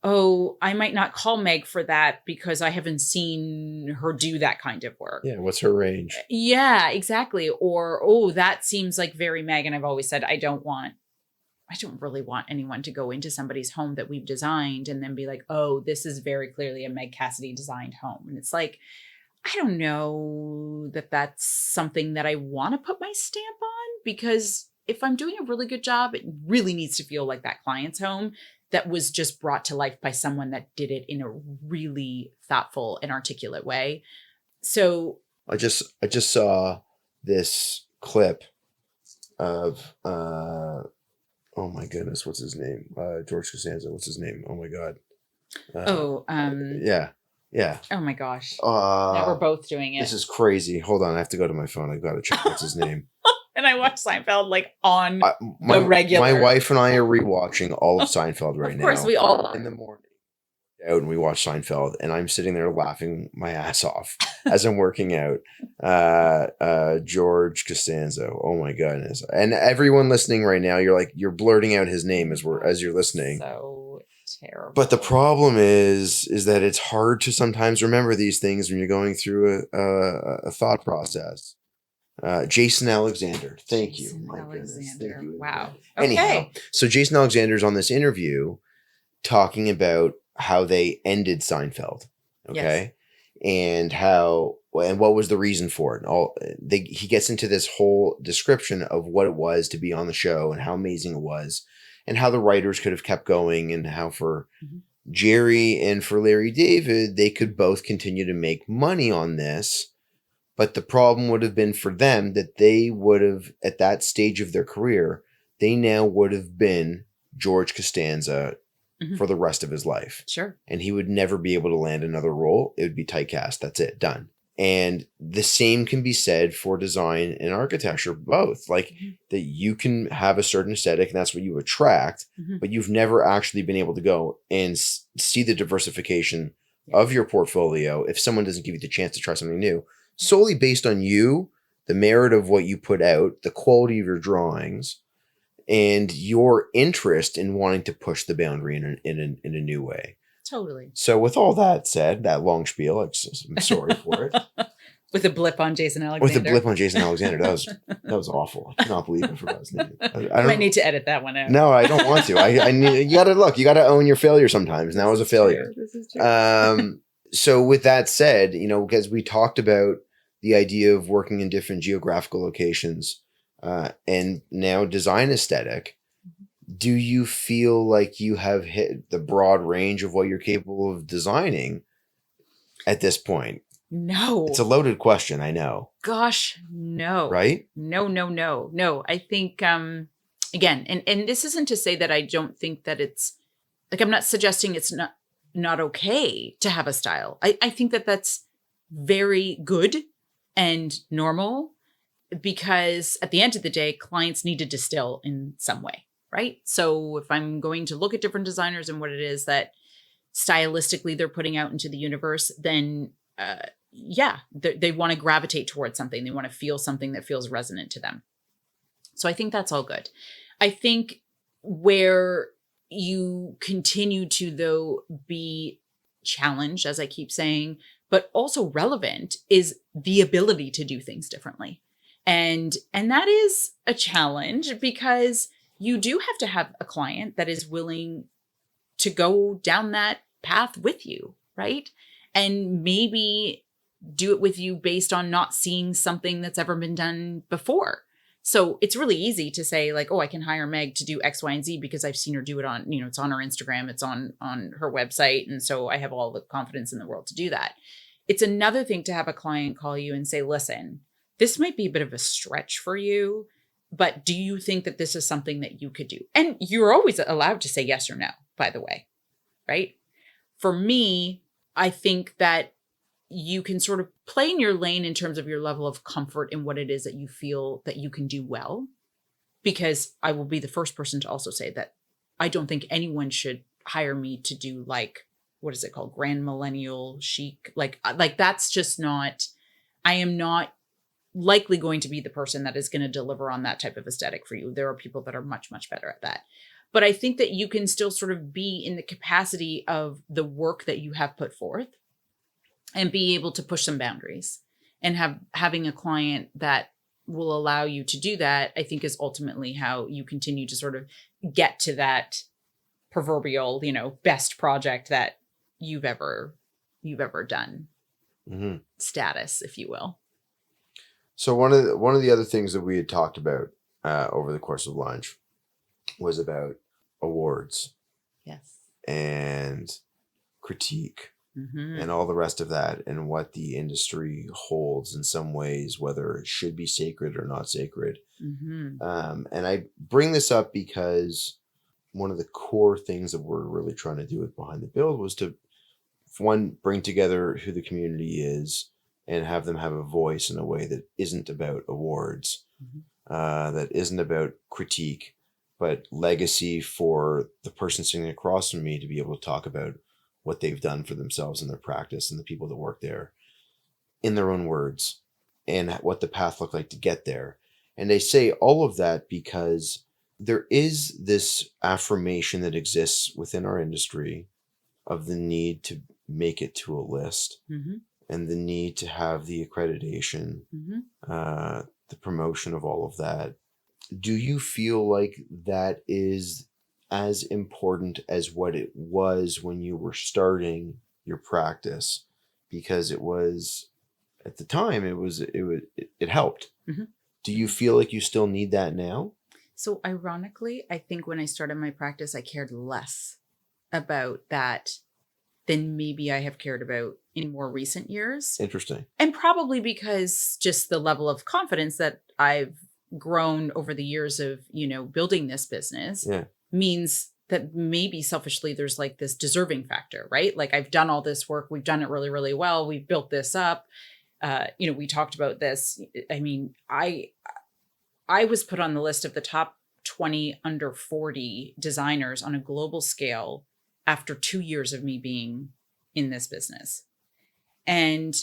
Oh, I might not call Meg for that because I haven't seen her do that kind of work. Yeah, what's her range? Yeah, exactly. Or, oh, that seems like very Meg. And I've always said, I don't really want anyone to go into somebody's home that we've designed and then be like, oh, this is very clearly a Meg Cassidy designed home. And it's like, I don't know that that's something that I want to put my stamp on, because if I'm doing a really good job, it really needs to feel like that client's home that was just brought to life by someone that did it in a really thoughtful and articulate way. So I just saw this clip of oh my goodness, what's his name? George Costanza. What's his name? Oh my god. Yeah. Yeah. Oh my gosh. Now we're both doing it. This is crazy. Hold on, I have to go to my phone. I've got to check what's his name. And I watch Seinfeld like on the regular. My wife and I are rewatching all of Seinfeld right now. Of course, we all are. In the morning. Out and we watch Seinfeld, and I'm sitting there laughing my ass off as I'm working out. George Costanza. Oh my goodness! And everyone listening right now, you're blurting out his name as you're listening. So terrible. But the problem is that it's hard to sometimes remember these things when you're going through a thought process. Jason Alexander. Thank you. My goodness. Thank you. Wow. Anyhow, so Jason Alexander's on this interview talking about how they ended Seinfeld. Okay. Yes. And what was the reason for it? He gets into this whole description of what it was to be on the show and how amazing it was and how the writers could have kept going and how for Jerry and for Larry David, they could both continue to make money on this. But the problem would have been for them that they would have, at that stage of their career, they now would have been George Costanza for the rest of his life. Sure. And he would never be able to land another role. It would be typecast. That's it. Done. And the same can be said for design and architecture, both. Like that you can have a certain aesthetic and that's what you attract, but you've never actually been able to go and see the diversification of your portfolio if someone doesn't give you the chance to try something new, solely based on you, the merit of what you put out, the quality of your drawings, and your interest in wanting to push the boundary in a new way. Totally. So with all that said, that long spiel, I'm sorry for it. With a blip on Jason Alexander. That was awful. I cannot believe I forgot his name. I might need to edit that one out. No, I don't want to. I need, you gotta own your failure sometimes. And that was a failure. This is true. So with that said, because we talked about the idea of working in different geographical locations, and now design aesthetic, do you feel like you have hit the broad range of what you're capable of designing at this point? No. It's a loaded question, I know. Gosh, no. Right? No. I think, again, and this isn't to say that I don't think that it's, like, I'm not suggesting it's not okay to have a style. I think that that's very good and normal, because at the end of the day, clients need to distill in some way, right? So if I'm going to look at different designers and what it is that stylistically they're putting out into the universe, then they want to gravitate towards something. They want to feel something that feels resonant to them. So I think that's all good. I think where you continue to, though, be challenged, as I keep saying, but also relevant, is the ability to do things differently. And that is a challenge, because you do have to have a client that is willing to go down that path with you, right? And maybe do it with you based on not seeing something that's ever been done before. So it's really easy to say, like, oh, I can hire Meg to do X, Y, and Z because I've seen her do it on, it's on her Instagram, it's on her website. And so I have all the confidence in the world to do that. It's another thing to have a client call you and say, listen, this might be a bit of a stretch for you, but do you think that this is something that you could do? And you're always allowed to say yes or no, by the way, right? For me, I think that you can sort of play in your lane in terms of your level of comfort in what it is that you feel that you can do well, because I will be the first person to also say that I don't think anyone should hire me to do, like, what is it called? Grand millennial chic. Like that's just not, I am not likely going to be the person that is going to deliver on that type of aesthetic for you. There are people that are much, much better at that. But I think that you can still sort of be in the capacity of the work that you have put forth and be able to push some boundaries, and having a client that will allow you to do that, I think, is ultimately how you continue to sort of get to that proverbial, best project that you've ever done, status, if you will. So one of the other things that we had talked about over the course of lunch was about awards Yes. and critique Mm-hmm. and all the rest of that, and what the industry holds in some ways, whether it should be sacred or not sacred. Mm-hmm. And I bring this up because one of the core things that we're really trying to do with Behind the Build was to, one, bring together who the community is and have them have a voice in a way that isn't about awards, that isn't about critique, but legacy for the person sitting across from me to be able to talk about what they've done for themselves in their practice and the people that work there in their own words, and what the path looked like to get there. And I say all of that because there is this affirmation that exists within our industry of the need to make it to a list, Mm-hmm. and the need to have the accreditation, the promotion of all of that. Do you feel like that is as important as what it was when you were starting your practice? Because it was, at the time, it helped. Mm-hmm. Do you feel like you still need that now? So ironically, I think when I started my practice, I cared less about that than maybe I have cared about in more recent years. Interesting. And probably because just the level of confidence that I've grown over the years of, building this business means that maybe selfishly there's like this deserving factor, right? Like I've done all this work. We've done it really, really well. We've built this up. We talked about this. I mean, I was put on the list of the top 20 under 40 designers on a global scale after 2 years of me being in this business. And,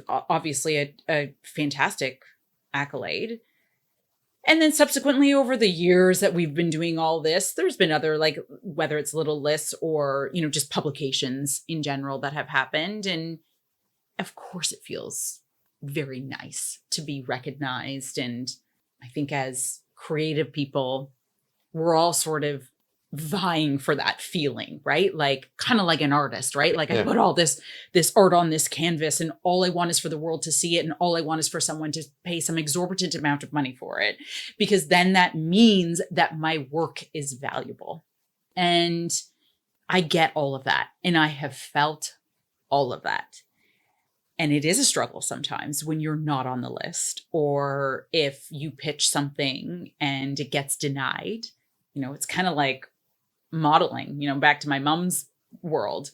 obviously a fantastic accolade. And then subsequently over the years that we've been doing all this, there's been other, like, whether it's little lists or, just publications in general that have happened. And of course it feels very nice to be recognized. And I think as creative people, we're all sort of vying for that feeling, right? Like kind of like an artist, right? Like I put all this art on this canvas and all I want is for the world to see it. And all I want is for someone to pay some exorbitant amount of money for it, because then that means that my work is valuable. And I get all of that. And I have felt all of that. And it is a struggle sometimes when you're not on the list, or if you pitch something and it gets denied. It's kind of like modeling, back to my mom's world.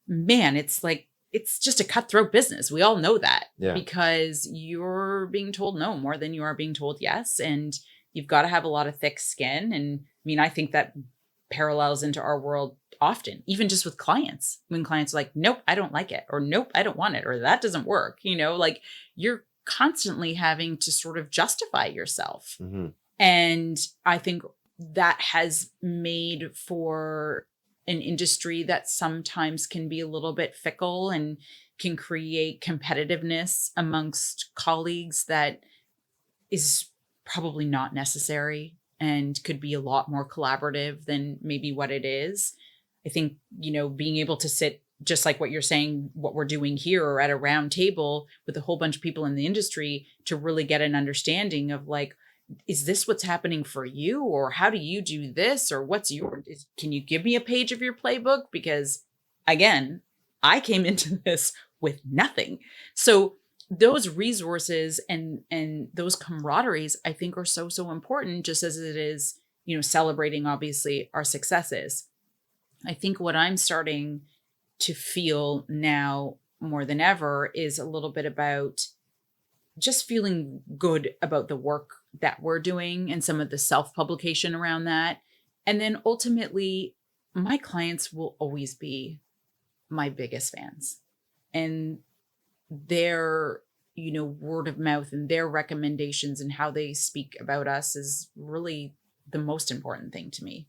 Man, it's like, it's just a cutthroat business. We all know that because you're being told no more than you are being told yes. And you've got to have a lot of thick skin. And I mean, I think that parallels into our world often, even just with clients, when clients are like, nope, I don't like it, or nope, I don't want it, or that doesn't work, like you're constantly having to sort of justify yourself. Mm-hmm. And I think that has made for an industry that sometimes can be a little bit fickle and can create competitiveness amongst colleagues that is probably not necessary and could be a lot more collaborative than maybe what it is. I think, being able to sit, just like what you're saying, what we're doing here, or at a round table with a whole bunch of people in the industry to really get an understanding of like, is this what's happening for you? Or how do you do this? Or can you give me a page of your playbook? Because again, I came into this with nothing. So those resources and those camaraderies, I think, are so, so important, just as it is, celebrating obviously our successes. I think what I'm starting to feel now more than ever is a little bit about just feeling good about the work that we're doing and some of the self-publication around that. And then ultimately, my clients will always be my biggest fans. And their, word of mouth and their recommendations and how they speak about us is really the most important thing to me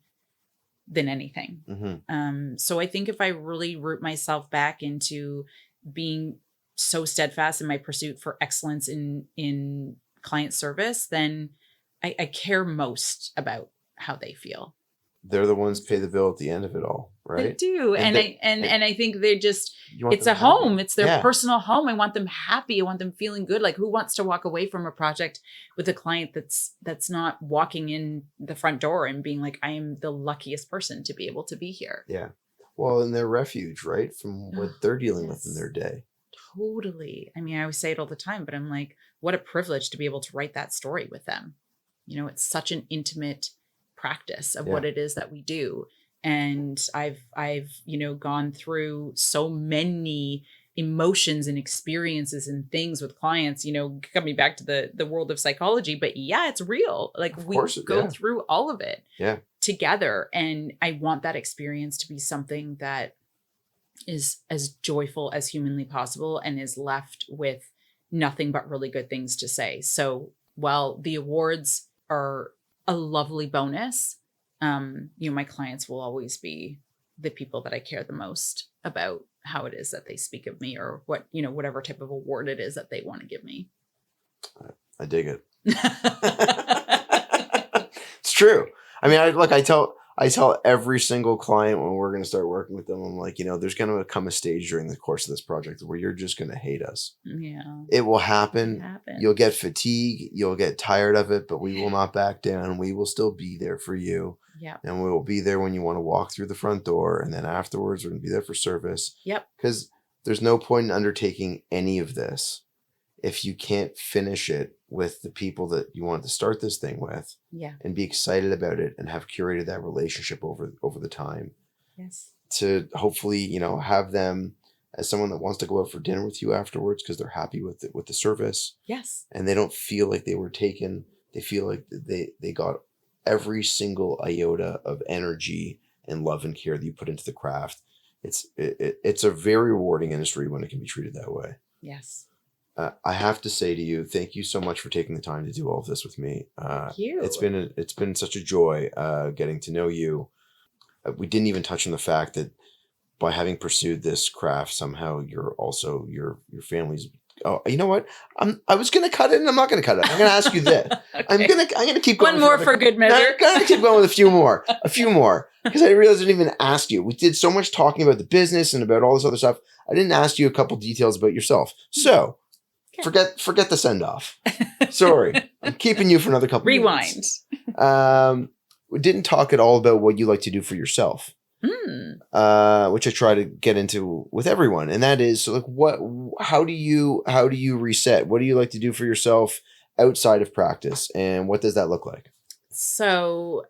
than anything. Mm-hmm. So I think if I really root myself back into being so steadfast in my pursuit for excellence in client service, then I care most about how they feel. they're the ones pay the bill at the end of it all, right? They do. And I think they just, it's a home. It's their personal home. I want them happy. I want them feeling good. Like, who wants to walk away from a project with a client that's not walking in the front door and being like, I am the luckiest person to be able to be here. Yeah. Well, and their refuge, right? From what they're dealing with in their day. Totally. I mean, I always say it all the time, but I'm like, what a privilege to be able to write that story with them. You know, it's such an intimate practice of what it is that we do. And I've, you know, gone through so many emotions and experiences and things with clients, you know, coming back to the world of psychology, but yeah, it's real. Like, we go through all of it together. And I want that experience to be something that is as joyful as humanly possible and is left with nothing but really good things to say. So while the awards are a lovely bonus, you know, my clients will always be the people that I care the most about how it is that they speak of me, or what, you know, whatever type of award it is that they want to give me. I dig it. It's true. I mean, I tell every single client when we're going to start working with them, I'm like, you know, there's going to come a stage during the course of this project where you're just going to hate us. Yeah. It will happen. You'll get fatigue. You'll get tired of it, but we will not back down. We will still be there for you. Yeah. And we will be there when you want to walk through the front door. And then afterwards, we're going to be there for service. Yep. Because there's no point in undertaking any of this if you can't finish it with the people that you wanted to start this thing with, and be excited about it and have curated that relationship over the time. Yes. To hopefully, you know, have them as someone that wants to go out for dinner with you afterwards because they're happy with the service. Yes. And they don't feel like they were taken. They feel like they got every single iota of energy and love and care that you put into the craft. It's a very rewarding industry when it can be treated that way. Yes. I have to say to you, thank you so much for taking the time to do all of this with me. Thank you. It's been such a joy getting to know you. We didn't even touch on the fact that by having pursued this craft, somehow you're also your family's. Oh, you know what? I was gonna cut it, and I'm not gonna cut it. I'm gonna ask you this. Okay. I'm gonna keep going. One more for good measure. I'm gonna keep going with a few more, because I realized I didn't even ask you. We did so much talking about the business and about all this other stuff. I didn't ask you a couple details about yourself. So. Forget the send off. Sorry, I'm keeping you for another couple. Rewind. We didn't talk at all about what you like to do for yourself, which I try to get into with everyone, and that is like how do you reset? What do you like to do for yourself outside of practice, and what does that look like? So,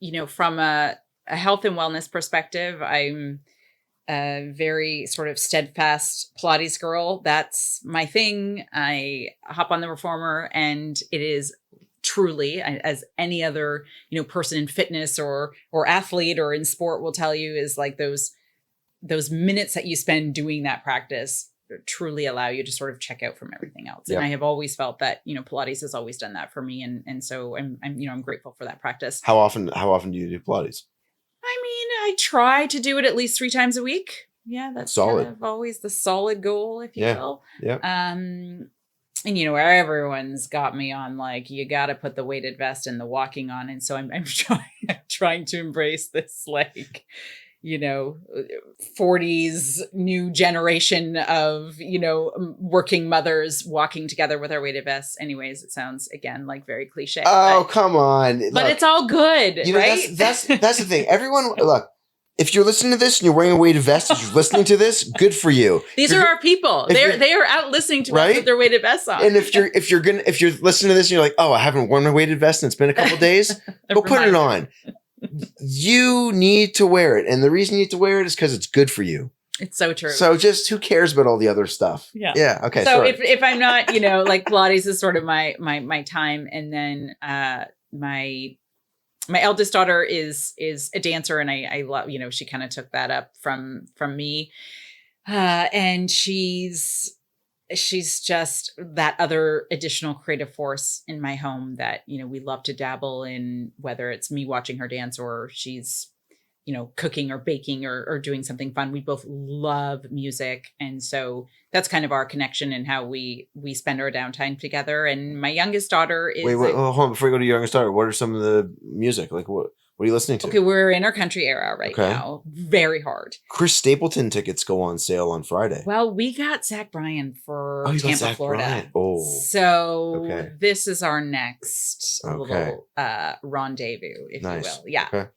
you know, from a health and wellness perspective, I'm a very sort of steadfast Pilates girl. That's my thing. I hop on the reformer, and it is truly, as any other, you know, person in fitness or athlete or in sport will tell you, is like those minutes that you spend doing that practice truly allow you to sort of check out from everything else. And I have always felt that, you know, Pilates has always done that for me. And so I'm you know, I'm grateful for that practice. How often do you do Pilates? I mean, I try to do it at least 3 times a week. Yeah, that's solid. Kind of always the solid goal, if you will. Yeah. And you know, everyone's got me on like, you got to put the weighted vest and the walking on, and so I'm trying to embrace this, like, you know, 40s new generation of, you know, working mothers walking together with our weighted vests. Anyways, it sounds again like very cliche. Oh, come on. But look, it's all good, you know, right? That's the thing. Everyone, look, if you're listening to this and you're wearing a weighted vest and you're listening to this, good for you. These are our people. They are out listening to us with their weighted vests on. And if you're listening to this and you're like, oh, I haven't worn my weighted vest and it's been a couple days, go put it on. You need to wear it. And the reason you need to wear it is because it's good for you. It's so true. So just who cares about all the other stuff? Yeah. Yeah. Okay. So if I'm not, you know, like Pilates is sort of my time. And then my eldest daughter is a dancer, and I love, you know, she kind of took that up from me. And she's just that other additional creative force in my home that, you know, we love to dabble in, whether it's me watching her dance or she's, you know, cooking or baking or doing something fun. We both love music. And so that's kind of our connection and how we spend our downtime together. And my youngest daughter is... Wait, hold on. Before you go to your youngest daughter, what are some of the music? Like what What are you listening to? Okay, we're in our country era right now. Very hard. Chris Stapleton tickets go on sale on Friday. Well, we got Zach Bryan for you got Tampa, Zach Florida. Bryan. Oh. So this is our next little rendezvous, if you will. Yeah. Okay.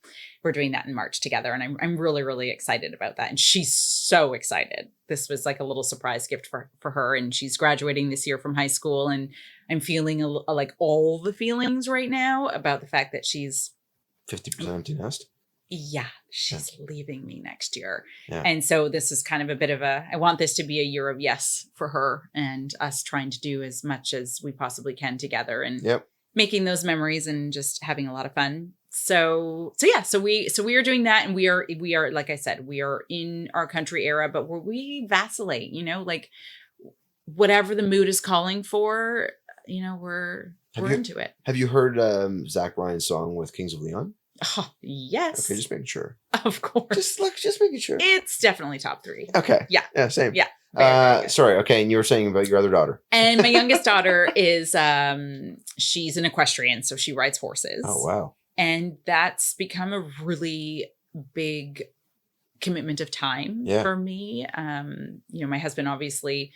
We're doing that in March together. And I'm really, really excited about that. And she's so excited. This was like a little surprise gift for her. And she's graduating this year from high school. And I'm feeling like all the feelings right now about the fact that she's 50% empty nest. Yeah, she's leaving me next year. Yeah. And so this is kind of a bit of I want this to be a year of yes for her and us trying to do as much as we possibly can together and making those memories and just having a lot of fun. So we are doing that, and we are, like I said, we are in our country era, but we vacillate, like whatever the mood is calling for, we're into it. Have you heard Zach Bryan's song with Kings of Leon? Oh, yes. Okay, just making sure. Of course. Just making sure. It's definitely top 3. Okay. Yeah. Yeah, same. Yeah. Very sorry. Okay, and you were saying about your other daughter. And my youngest daughter is she's an equestrian, so she rides horses. Oh, wow. And that's become a really big commitment of time for me. My husband obviously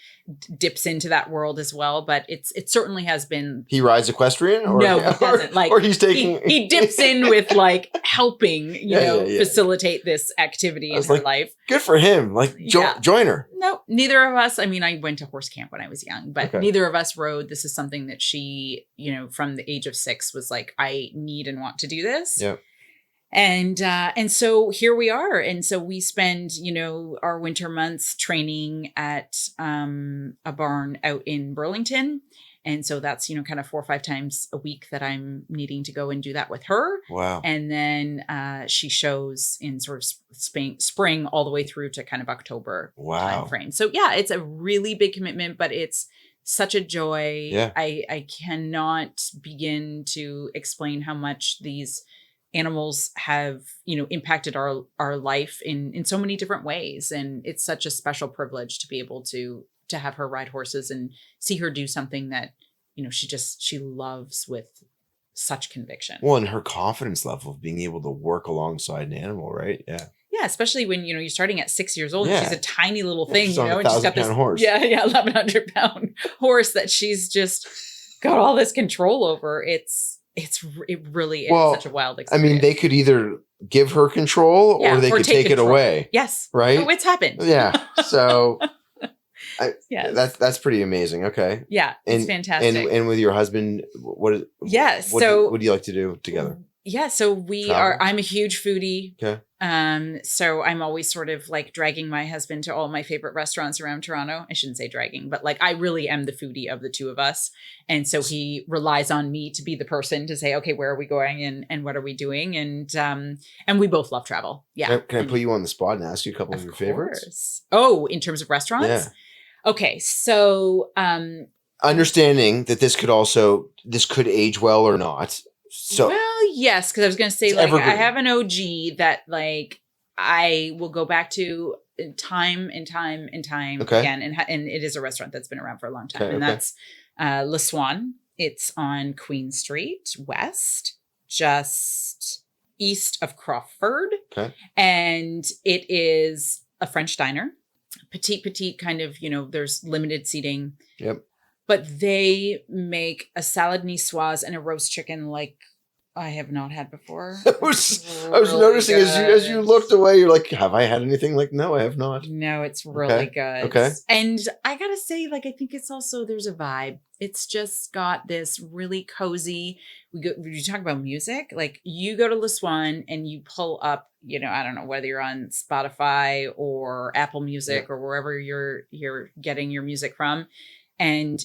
dips into that world as well, but it certainly has been. He rides equestrian, or no, he doesn't. Like, or he's taking. He dips in with like helping, facilitate this activity in her life. Good for him. Like join her. No, neither of us. I mean, I went to horse camp when I was young, but neither of us rode. This is something that she, from the age of 6 was like, I need and want to do this. Yeah. And so here we are. And so we spend, our winter months training at a barn out in Burlington. And so that's, kind of 4 or 5 times a week that I'm needing to go and do that with her. Wow. And then she shows in sort of spring all the way through to kind of October time frame. So yeah, it's a really big commitment, but it's such a joy. Yeah. I cannot begin to explain how much these animals have, impacted our life in so many different ways. And it's such a special privilege to be able to have her ride horses and see her do something that, she loves with such conviction. Well, and her confidence level of being able to work alongside an animal, right? Yeah. Yeah, especially when, you're starting at 6 years old. And she's a tiny little thing, she's on a and she's got this horse. Yeah, 1,100-pound horse that she's just got all this control over. It really is such a wild experience. I mean, they could either give her control or they could take it away. Yes. Right? Oh, it's happened. Yeah. So that's pretty amazing. Okay. Yeah. It's fantastic. And with your husband, what do you like to do together? Yeah. So I'm a huge foodie. Okay. So I'm always sort of like dragging my husband to all my favorite restaurants around Toronto. I shouldn't say dragging, but like I really am the foodie of the two of us. And so he relies on me to be the person to say, okay, where are we going and what are we doing? And we both love travel. Yeah. Can I put you on the spot and ask you a couple of your favorites? Oh, in terms of restaurants? Yeah. Okay. So, understanding that this could age well or not. So, well, yes, because I was going to say, like, evergreen. I have an OG that, like, I will go back to time and time and time again, and it is a restaurant that's been around for a long time, that's Le Swan. It's on Queen Street West, just east of Crawford, and it is a French diner, petite, kind of. There's limited seating. Yep. But they make a salad niçoise and a roast chicken like I have not had before. I was noticing as you looked away, you're like, have I had anything? Like, no, I have not. No, it's really good. Okay. And I gotta say, like, I think it's also, there's a vibe. It's just got this really cozy. You talk about music, like you go to Le Swan and you pull up, I don't know whether you're on Spotify or Apple Music or wherever you're getting your music from, and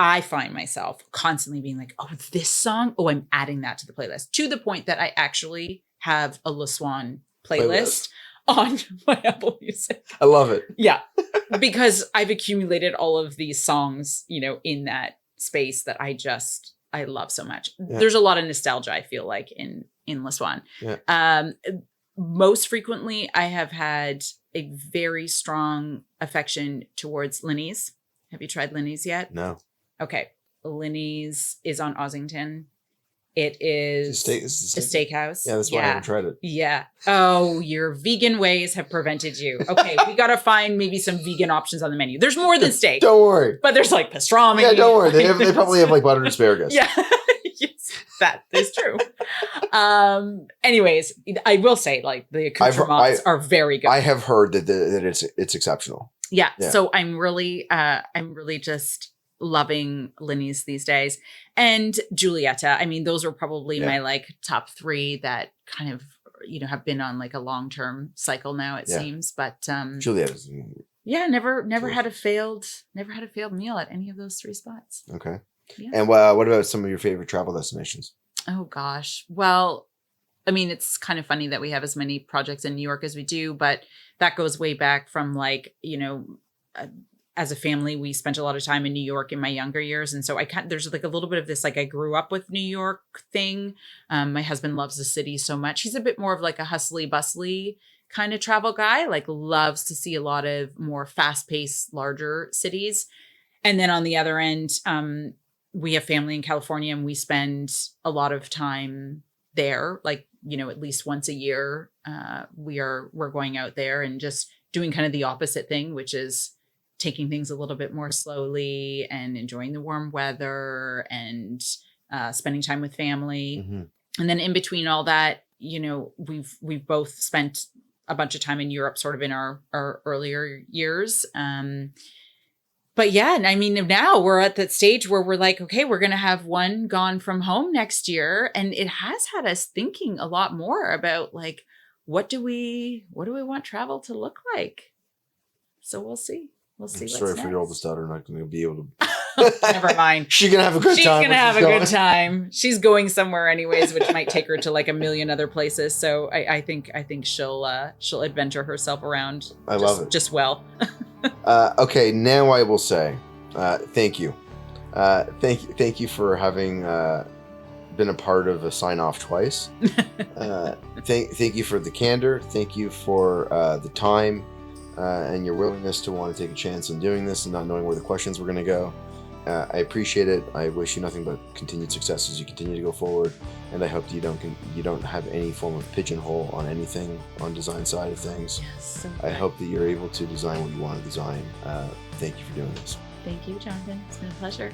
I find myself constantly being like, oh, this song. Oh, I'm adding that to the playlist, to the point that I actually have a Le Swan playlist on my Apple Music. I love it. Yeah. Because I've accumulated all of these songs, in that space that I love so much. Yeah. There's a lot of nostalgia, I feel like, in Le Swan. Yeah. Most frequently, I have had a very strong affection towards Linny's. Have you tried Linny's yet? No. Okay. Linny's is on Ossington. It is It's a steakhouse. Yeah, that's why I haven't tried it. Yeah. Oh, your vegan ways have prevented you. Okay, we got to find maybe some vegan options on the menu. There's more than steak. Don't worry. But there's like pastrami. Yeah, don't worry. They probably have like buttered asparagus. Yeah. Yes, that is true. Anyways, I will say like the accoutrements are very good. I have heard that it's exceptional. Yeah. So I'm really just loving Linny's these days. And Giulietta. I mean, those are probably my like top 3 that kind of, have been on like a long-term cycle now, it seems. But Giulietta's never had a failed meal at any of those 3 spots. Okay. Yeah. And what about some of your favorite travel destinations? Oh gosh. Well, I mean, it's kind of funny that we have as many projects in New York as we do, but that goes way back from like, as a family, we spent a lot of time in New York in my younger years. And so there's like a little bit of this, like I grew up with New York thing. My husband loves the city so much. He's a bit more of like a hustly bustly kind of travel guy, like loves to see a lot of more fast paced, larger cities. And then on the other end, we have family in California and we spend a lot of time there, like, at least once a year, we're going out there and just doing kind of the opposite thing, which is taking things a little bit more slowly and enjoying the warm weather and spending time with family. Mm-hmm. And then in between all that, we've both spent a bunch of time in Europe sort of in our earlier years. But yeah, I mean, now we're at that stage where we're like, okay, we're going to have one gone from home next year. And it has had us thinking a lot more about like, what do we want travel to look like? So we'll see. We'll see. I'm sorry for your oldest daughter not going to be able to. Never mind. She's going to have a good time. She's going to have a good time. She's going somewhere anyways, which might take her to like a million other places. So I think she'll adventure herself around. I love it. Just well. Okay, now I will say thank you. Thank you for having been a part of a sign off twice. Thank you for the candor. Thank you for the time and your willingness to want to take a chance on doing this and not knowing where the questions were going to go. I appreciate it. I wish you nothing but continued success as you continue to go forward, and I hope that you don't have any form of pigeonhole on anything on design side of things. Yes, so I hope that you're able to design what you want to design. Thank you for doing this. Thank you, Jonathan. It's been a pleasure.